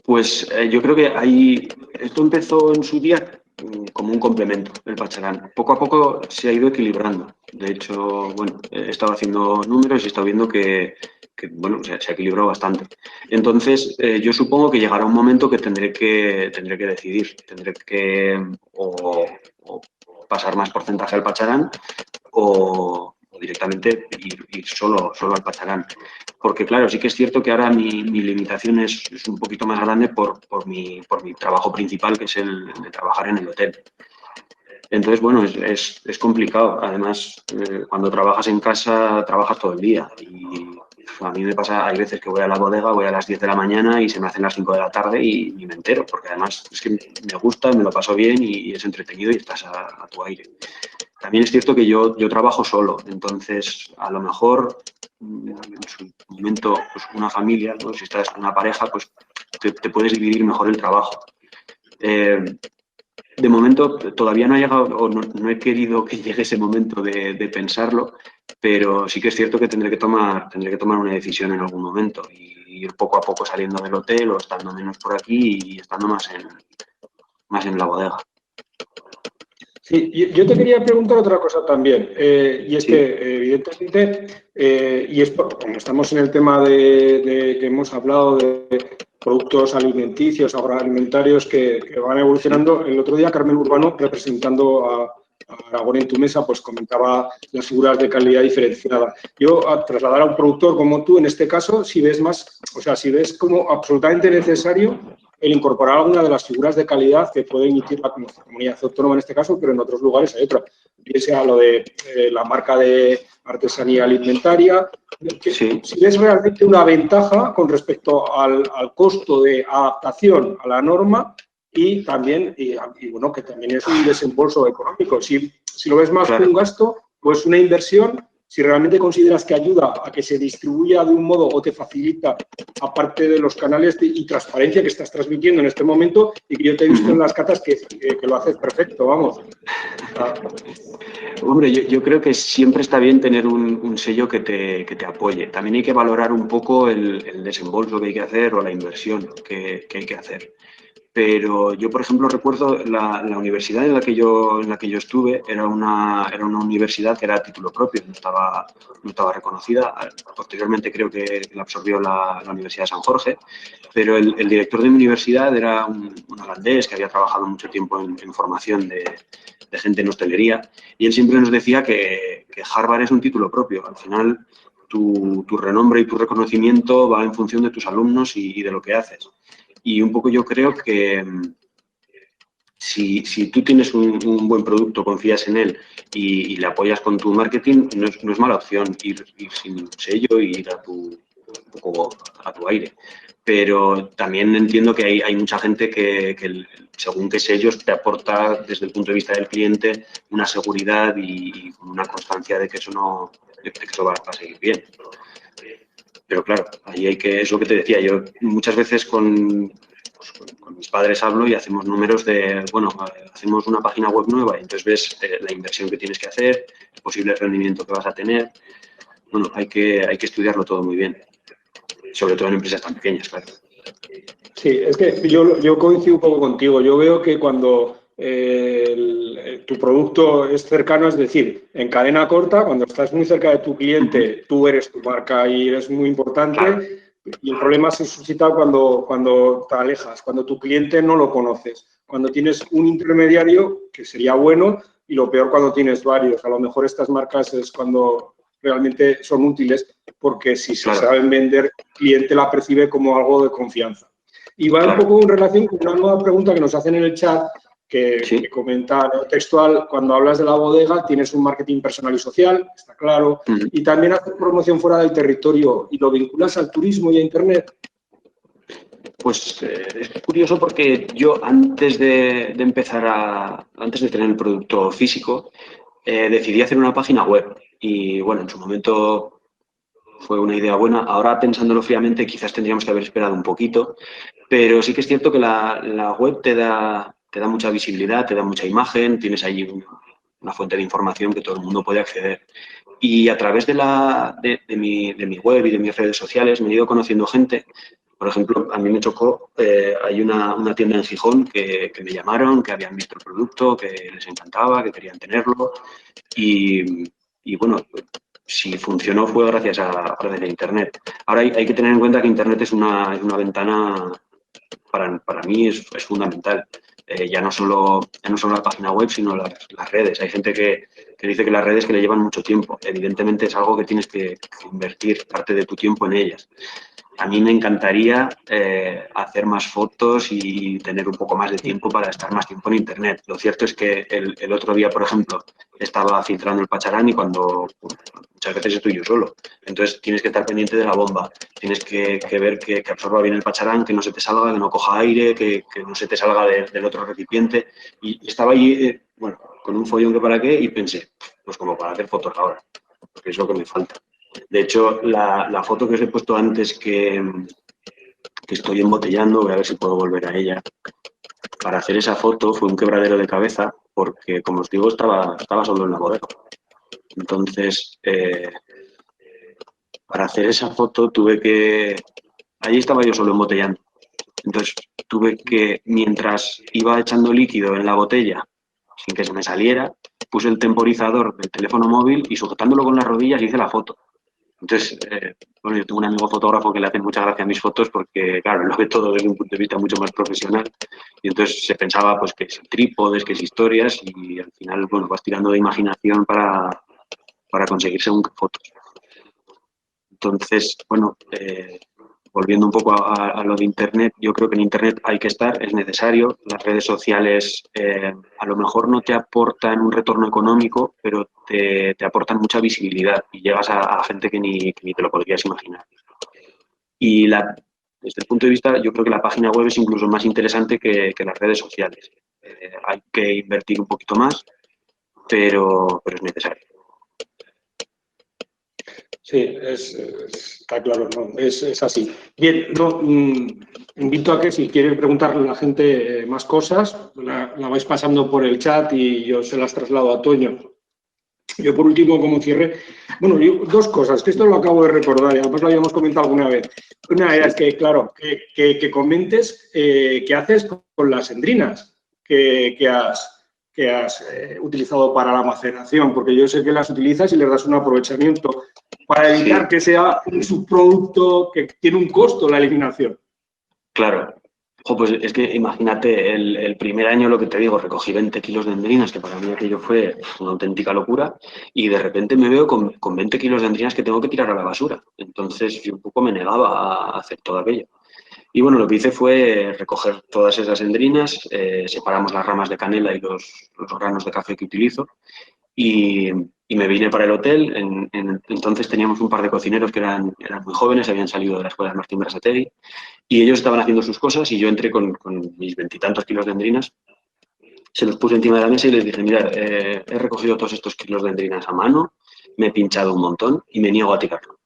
Pues yo creo que esto empezó en su día como un complemento el pacharán. Poco a poco se ha ido equilibrando. De hecho, bueno, he estado haciendo números y he estado viendo que bueno, se ha equilibrado bastante. Entonces, yo supongo que llegará un momento que tendré que decidir. Tendré que o pasar más porcentaje al pacharán o directamente ir solo al pacharán. Porque, claro, sí que es cierto que ahora mi limitación es un poquito más grande por mi trabajo principal, que es el de trabajar en el hotel. Entonces, bueno, es complicado. Además, cuando trabajas en casa, trabajas todo el día. Y a mí me pasa, hay veces que voy a la bodega, voy a las 10 de la mañana y se me hacen las 5 de la tarde y ni me entero, porque además es que me gusta, me lo paso bien y es entretenido y estás a tu aire. También es cierto que yo trabajo solo, entonces a lo mejor en su momento pues una familia, ¿no? Si estás con una pareja, pues te puedes dividir mejor el trabajo. De momento todavía no ha llegado, o no he querido que llegue ese momento de pensarlo, pero sí que es cierto que tendré que tomar una decisión en algún momento y ir poco a poco saliendo del hotel o estando menos por aquí y estando más en la bodega. Sí, yo te quería preguntar otra cosa también, y es Sí. que evidentemente, y es como estamos en el tema de que hemos hablado de productos alimenticios, agroalimentarios que van evolucionando. El otro día Carmen Urbano, representando a Aragón en tu mesa, pues comentaba las figuras de calidad diferenciada. Yo, a trasladar a un productor como tú, en este caso, si ves más, o sea, si ves como absolutamente necesario el incorporar alguna de las figuras de calidad que puede emitir la comunidad autónoma en este caso, pero en otros lugares hay otra. Bien sea lo de la marca de artesanía alimentaria, que Sí. si ves realmente una ventaja con respecto al costo de adaptación a la norma y también, y bueno, que también es un desembolso económico. Si lo ves más que un gasto, pues una inversión. Si realmente consideras que ayuda a que se distribuya de un modo o te facilita, aparte de los canales y transparencia que estás transmitiendo en este momento, y que yo te he visto en las catas que lo haces perfecto, vamos. Hombre, yo creo que siempre está bien tener un sello que te apoye. También hay que valorar un poco el desembolso que hay que hacer o la inversión que hay que hacer. Pero yo, por ejemplo, recuerdo la universidad en la que yo estuve era una universidad que era a título propio, no estaba reconocida. Posteriormente creo que la absorbió la Universidad de San Jorge, pero el director de mi universidad era un holandés que había trabajado mucho tiempo en formación de gente en hostelería, y él siempre nos decía que Harvard es un título propio. Al final, tu renombre y tu reconocimiento va en función de tus alumnos y de lo que haces. Y un poco yo creo que si tú tienes un buen producto, confías en él y le apoyas con tu marketing, no es mala opción ir sin sello y ir un poco a tu aire. Pero también entiendo que hay mucha gente que según qué sellos te aporta desde el punto de vista del cliente una seguridad y una constancia de que eso va a seguir bien. Pero claro, ahí es lo que te decía, yo muchas veces con mis padres hablo y hacemos números de, bueno, hacemos una página web nueva y entonces ves la inversión que tienes que hacer, el posible rendimiento que vas a tener. Bueno, hay que estudiarlo todo muy bien, sobre todo en empresas tan pequeñas, claro. Sí, es que yo coincido un poco contigo. Yo veo que cuando tu producto es cercano, es decir, en cadena corta, cuando estás muy cerca de tu cliente, tú eres tu marca y eres muy importante. Claro. Y el problema se suscita cuando te alejas, cuando tu cliente no lo conoces, cuando tienes un intermediario, que sería bueno, y lo peor cuando tienes varios. A lo mejor estas marcas es cuando realmente son útiles, porque si se saben vender, el cliente la percibe como algo de confianza. Y va un poco en relación con una nueva pregunta que nos hacen en el chat, que comenta textual: cuando hablas de la bodega tienes un marketing personal y social, está claro, y también haces promoción fuera del territorio y lo vinculas al turismo y a Internet. Pues es curioso porque yo antes de tener el producto físico, decidí hacer una página web y bueno, en su momento fue una idea buena. Ahora, pensándolo fríamente, quizás tendríamos que haber esperado un poquito, pero sí que es cierto que la web te da mucha visibilidad, te da mucha imagen, tienes ahí una fuente de información que todo el mundo puede acceder. Y a través de mi web y de mis redes sociales me he ido conociendo gente Por ejemplo, a mí me chocó, hay una tienda en Gijón que me llamaron, que habían visto el producto, que les encantaba, que querían tenerlo y bueno, si funcionó fue gracias a Internet. Ahora hay que tener en cuenta que Internet es una ventana, para mí es fundamental. Ya no solo la página web, sino las redes. Hay gente que dice que las redes que le llevan mucho tiempo. Evidentemente es algo que tienes que invertir parte de tu tiempo en ellas. A mí me encantaría hacer más fotos y tener un poco más de tiempo para estar más tiempo en Internet. Lo cierto es que el otro día, por ejemplo, estaba filtrando el Pacharán y muchas veces estoy yo solo. Entonces tienes que estar pendiente de la bomba, tienes que ver que absorba bien el Pacharán, que no se te salga, que no coja aire, que no se te salga del otro recipiente. Y estaba allí, bueno, con un follón que para qué y pensé, pues como para hacer fotos ahora, porque es lo que me falta. De hecho, la foto que os he puesto antes que estoy embotellando, voy a ver si puedo volver a ella. Para hacer esa foto fue un quebradero de cabeza porque, como os digo, estaba solo en la bodega. Entonces, para hacer esa foto allí estaba yo solo embotellando. Entonces, tuve que, mientras iba echando líquido en la botella, sin que se me saliera, puse el temporizador del teléfono móvil y sujetándolo con las rodillas hice la foto. Entonces, bueno, yo tengo un amigo fotógrafo que le hace mucha gracia a mis fotos porque, claro, lo ve todo desde un punto de vista mucho más profesional y entonces se pensaba pues que si trípodes, que si historias y al final, bueno, vas tirando de imaginación para conseguir según qué fotos. Entonces, bueno, volviendo un poco a lo de Internet, yo creo que en Internet hay que estar, es necesario. Las redes sociales a lo mejor no te aportan un retorno económico, pero te aportan mucha visibilidad y llegas a gente que ni te lo podrías imaginar. Y desde el punto de vista, yo creo que la página web es incluso más interesante que las redes sociales. Hay que invertir un poquito más, pero es necesario. Sí, está claro, ¿no? Es así. Bien, no, invito a que si quieren preguntarle a la gente más cosas, la vais pasando por el chat y yo se las traslado a Toño. Yo, por último, como cierre, bueno, dos cosas, que esto lo acabo de recordar y además lo habíamos comentado alguna vez. Una es que, claro, que comentes qué haces con las endrinas que has utilizado para la maceración, porque yo sé que las utilizas y les das un aprovechamiento para evitar que sea un subproducto que tiene un costo la eliminación. Claro. Pues es que imagínate, el primer año, lo que te digo, recogí 20 kilos de endrinas, que para mí aquello fue una auténtica locura, y de repente me veo con 20 kilos de endrinas que tengo que tirar a la basura. Entonces yo un poco me negaba a hacer todo aquello. Y bueno, lo que hice fue recoger todas esas endrinas, separamos las ramas de canela y los granos de café que utilizo, y me vine para el hotel. Entonces teníamos un par de cocineros que eran muy jóvenes, habían salido de la escuela de Martín Berasategui, y ellos estaban haciendo sus cosas y yo entré con mis 20 y tantos kilos de endrinas, se los puse encima de la mesa y les dije, mirad, he recogido todos estos kilos de endrinas a mano, me he pinchado un montón y me niego a tirarlo.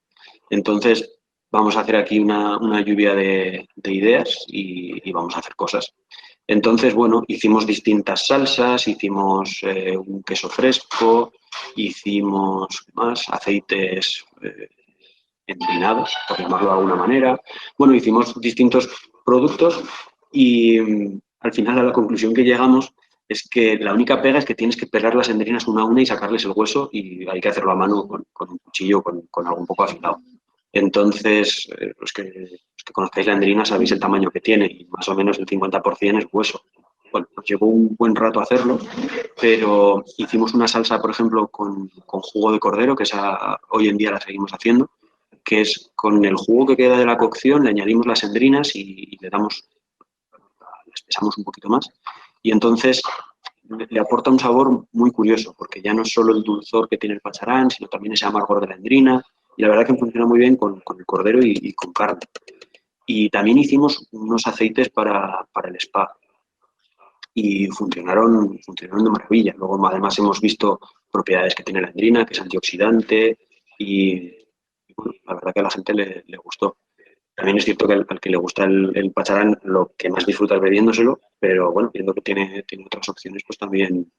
Entonces, vamos a hacer aquí una lluvia de ideas y vamos a hacer cosas. Entonces, bueno, hicimos distintas salsas, hicimos un queso fresco, hicimos más aceites endrinados, por llamarlo de alguna manera. Bueno, hicimos distintos productos y al final a la conclusión que llegamos es que la única pega es que tienes que pelar las endrinas una a una y sacarles el hueso y hay que hacerlo a mano con un cuchillo, con algo un poco afilado. Entonces, los que conozcáis la endrina sabéis el tamaño que tiene y más o menos el 50% es hueso. Bueno, nos llevó un buen rato hacerlo, pero hicimos una salsa, por ejemplo, con jugo de cordero, que hoy en día la seguimos haciendo, que es con el jugo que queda de la cocción, le añadimos las endrinas y las pesamos un poquito más. Y entonces le aporta un sabor muy curioso, porque ya no es solo el dulzor que tiene el pacharán, sino también ese amargor de la endrina. Y la verdad que funciona muy bien con el cordero y con carne. Y también hicimos unos aceites para el spa. Y funcionaron de maravilla. Luego, además, hemos visto propiedades que tiene la endrina, que es antioxidante y bueno, la verdad que a la gente le gustó. También es cierto que al que le gusta el pacharán, lo que más disfruta es bebiéndoselo, pero bueno, viendo que tiene otras opciones, pues también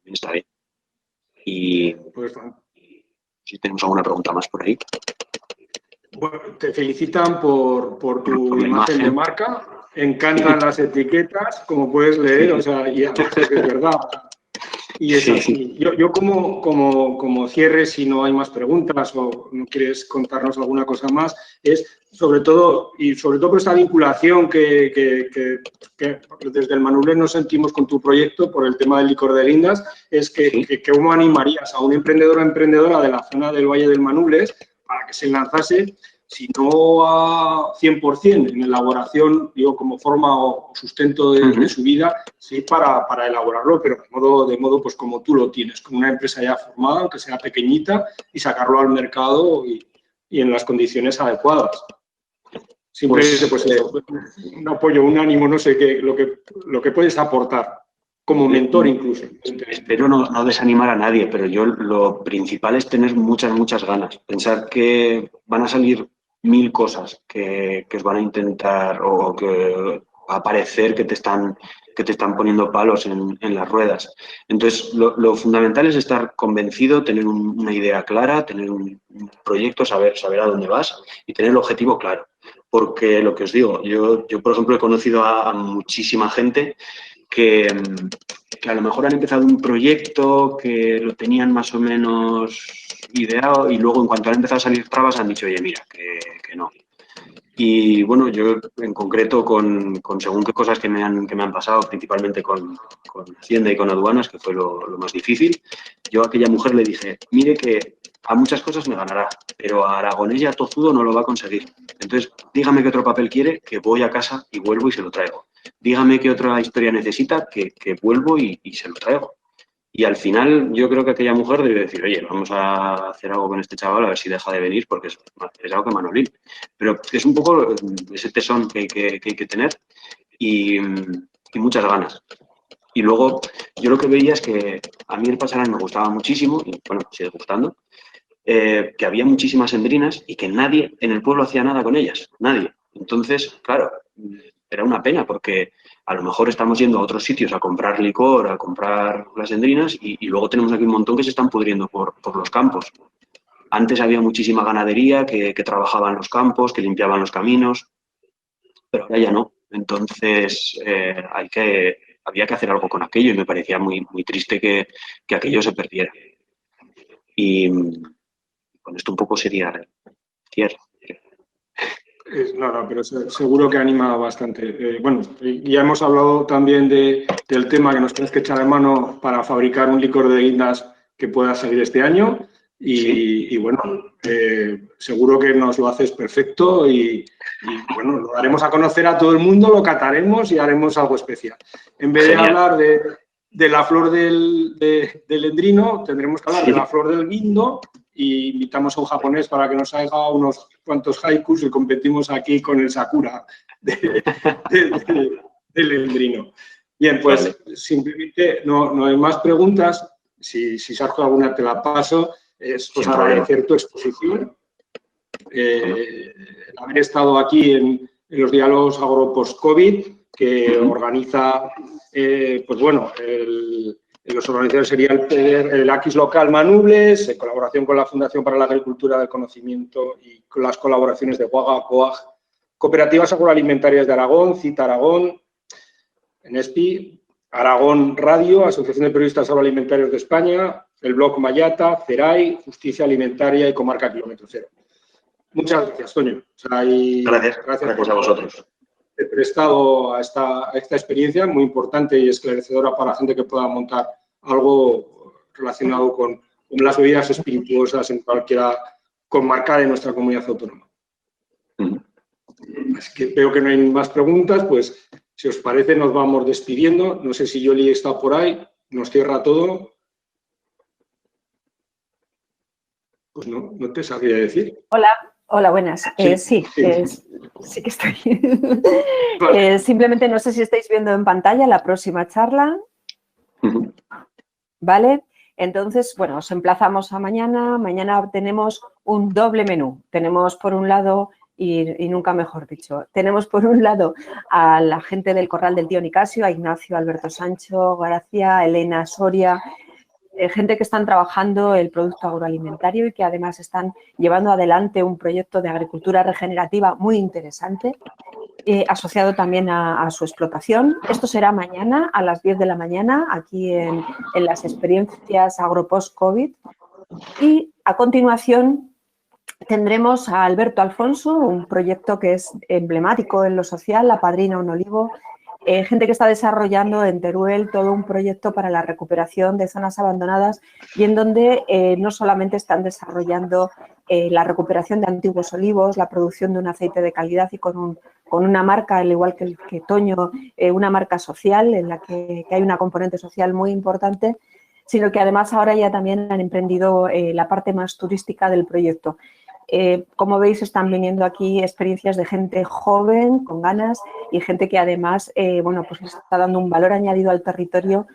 está bien. Y Pues, si tenemos alguna pregunta más por ahí. Bueno, te felicitan por tu imagen de marca. Encantan las etiquetas, como puedes leer, o sea, y además es que es verdad. Y es así. Yo como cierre, si no hay más preguntas o no quieres contarnos alguna cosa más, es sobre todo por esta vinculación que desde el Manubrio nos sentimos con tu proyecto por el tema del licor de Lindas, es que ¿cómo animarías a un emprendedor o emprendedora de la zona del Valle del Manules para que se lanzase, si no a 100% en elaboración, digo, como forma o sustento de su vida, sí para elaborarlo, pero de modo pues como tú lo tienes, con una empresa ya formada, aunque sea pequeñita, y sacarlo al mercado y en las condiciones adecuadas? Simplemente, pues eso, un apoyo, un ánimo, no sé qué, lo que puedes aportar, como mentor incluso. Espero no desanimar a nadie, pero yo lo principal es tener muchas ganas. Pensar que van a salir 1000 cosas que os van a intentar o que va a parecer que te están poniendo palos en las ruedas. Entonces, lo fundamental es estar convencido, tener una idea clara, tener un proyecto, saber a dónde vas y tener el objetivo claro. Porque lo que os digo, yo por ejemplo, he conocido a muchísima gente que a lo mejor han empezado un proyecto que lo tenían más o menos ideado y luego en cuanto han empezado a salir trabas han dicho, oye, mira, que no. Y bueno, yo en concreto con según qué cosas que me han pasado, principalmente con Hacienda y con aduanas, que fue lo más difícil, yo a aquella mujer le dije, mire que a muchas cosas me ganará, pero a Aragonés y a Tozudo no lo va a conseguir. Entonces, dígame qué otro papel quiere, que voy a casa y vuelvo y se lo traigo. Dígame qué otra historia necesita, que vuelvo y se lo traigo. Y al final yo creo que aquella mujer debe decir, oye, vamos a hacer algo con este chaval a ver si deja de venir porque es algo que Manolín. Pero es un poco ese tesón que hay que tener y muchas ganas. Y luego yo lo que veía es que a mí el pasaral me gustaba muchísimo y bueno, sigue gustando, que había muchísimas hembrinas y que nadie en el pueblo hacía nada con ellas, nadie. Entonces, claro, era una pena porque a lo mejor estamos yendo a otros sitios a comprar licor, a comprar las hembrinas y luego tenemos aquí un montón que se están pudriendo por los campos. Antes había muchísima ganadería que trabajaba en los campos, que limpiaban los caminos, pero ahora ya no. Entonces había que hacer algo con aquello y me parecía muy triste que aquello se perdiera. Y con esto un poco sería cierre. No, pero seguro que anima bastante. Bueno, ya hemos hablado también del tema que nos tienes que echar en mano para fabricar un licor de guindas que pueda salir este año. Y bueno, seguro que nos lo haces perfecto y bueno, lo daremos a conocer a todo el mundo, lo cataremos y haremos algo especial. En vez de hablar de la flor del endrino, tendremos que hablar de la flor del guindo y invitamos a un japonés para que nos haga unos cuantos haikus y competimos aquí con el sakura del endrino. Bien, pues simplemente no hay más preguntas. Si surge alguna te la paso. Es pues agradecer tu exposición, haber estado aquí en los diálogos agro-post-COVID que organiza, pues bueno, los organizadores sería el Aquis Local Manubles, en colaboración con la Fundación para la Agricultura del Conocimiento y con las colaboraciones de Guaga, COAG, Cooperativas Agroalimentarias de Aragón, CITA Aragón, ENESPI, Aragón Radio, Asociación de Periodistas Agroalimentarios de España, el blog Mayata, CERAI, Justicia Alimentaria y Comarca Kilómetro Cero. Muchas gracias, Toño. O sea, gracias a vosotros. He prestado a esta experiencia muy importante y esclarecedora para la gente que pueda montar algo relacionado con las bebidas espirituosas en cualquiera comarca de nuestra comunidad autónoma. Así que veo que no hay más preguntas, pues si os parece nos vamos despidiendo. No sé si Yoli está por ahí, nos cierra todo. Pues no te sabría decir. Hola, buenas. Sí que estoy. Vale. Simplemente no sé si estáis viendo en pantalla la próxima charla. ¿Vale? Entonces, bueno, os emplazamos a mañana. Mañana tenemos un doble menú. Tenemos por un lado, y nunca mejor dicho, tenemos por un lado a la gente del Corral del Tío Nicasio, a Ignacio Alberto Sancho Gracia, Elena Soria, gente que están trabajando el producto agroalimentario y que además están llevando adelante un proyecto de agricultura regenerativa muy interesante, asociado también a su explotación. Esto será mañana a las 10 de la mañana aquí en las experiencias AgroPost-COVID. Y a continuación tendremos a Alberto Alfonso, un proyecto que es emblemático en lo social, La Padrina Un Olivo, gente que está desarrollando en Teruel todo un proyecto para la recuperación de zonas abandonadas y en donde no solamente están desarrollando la recuperación de antiguos olivos, la producción de un aceite de calidad y con una marca, al igual que Toño, una marca social en la que hay una componente social muy importante, sino que además ahora ya también han emprendido la parte más turística del proyecto. Como veis, están viniendo aquí experiencias de gente joven, con ganas, y gente que además, bueno, pues les está dando un valor añadido al territorio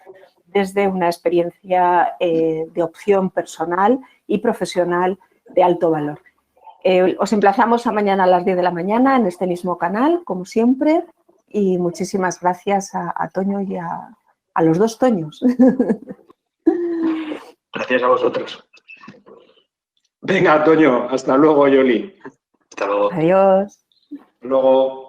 desde una experiencia de opción personal y profesional de alto valor. Os emplazamos a mañana a las 10 de la mañana en este mismo canal, como siempre, y muchísimas gracias a Toño y a los dos Toños. Gracias a vosotros. Venga, Toño, hasta luego, Yoli. Hasta luego. Adiós. Hasta luego.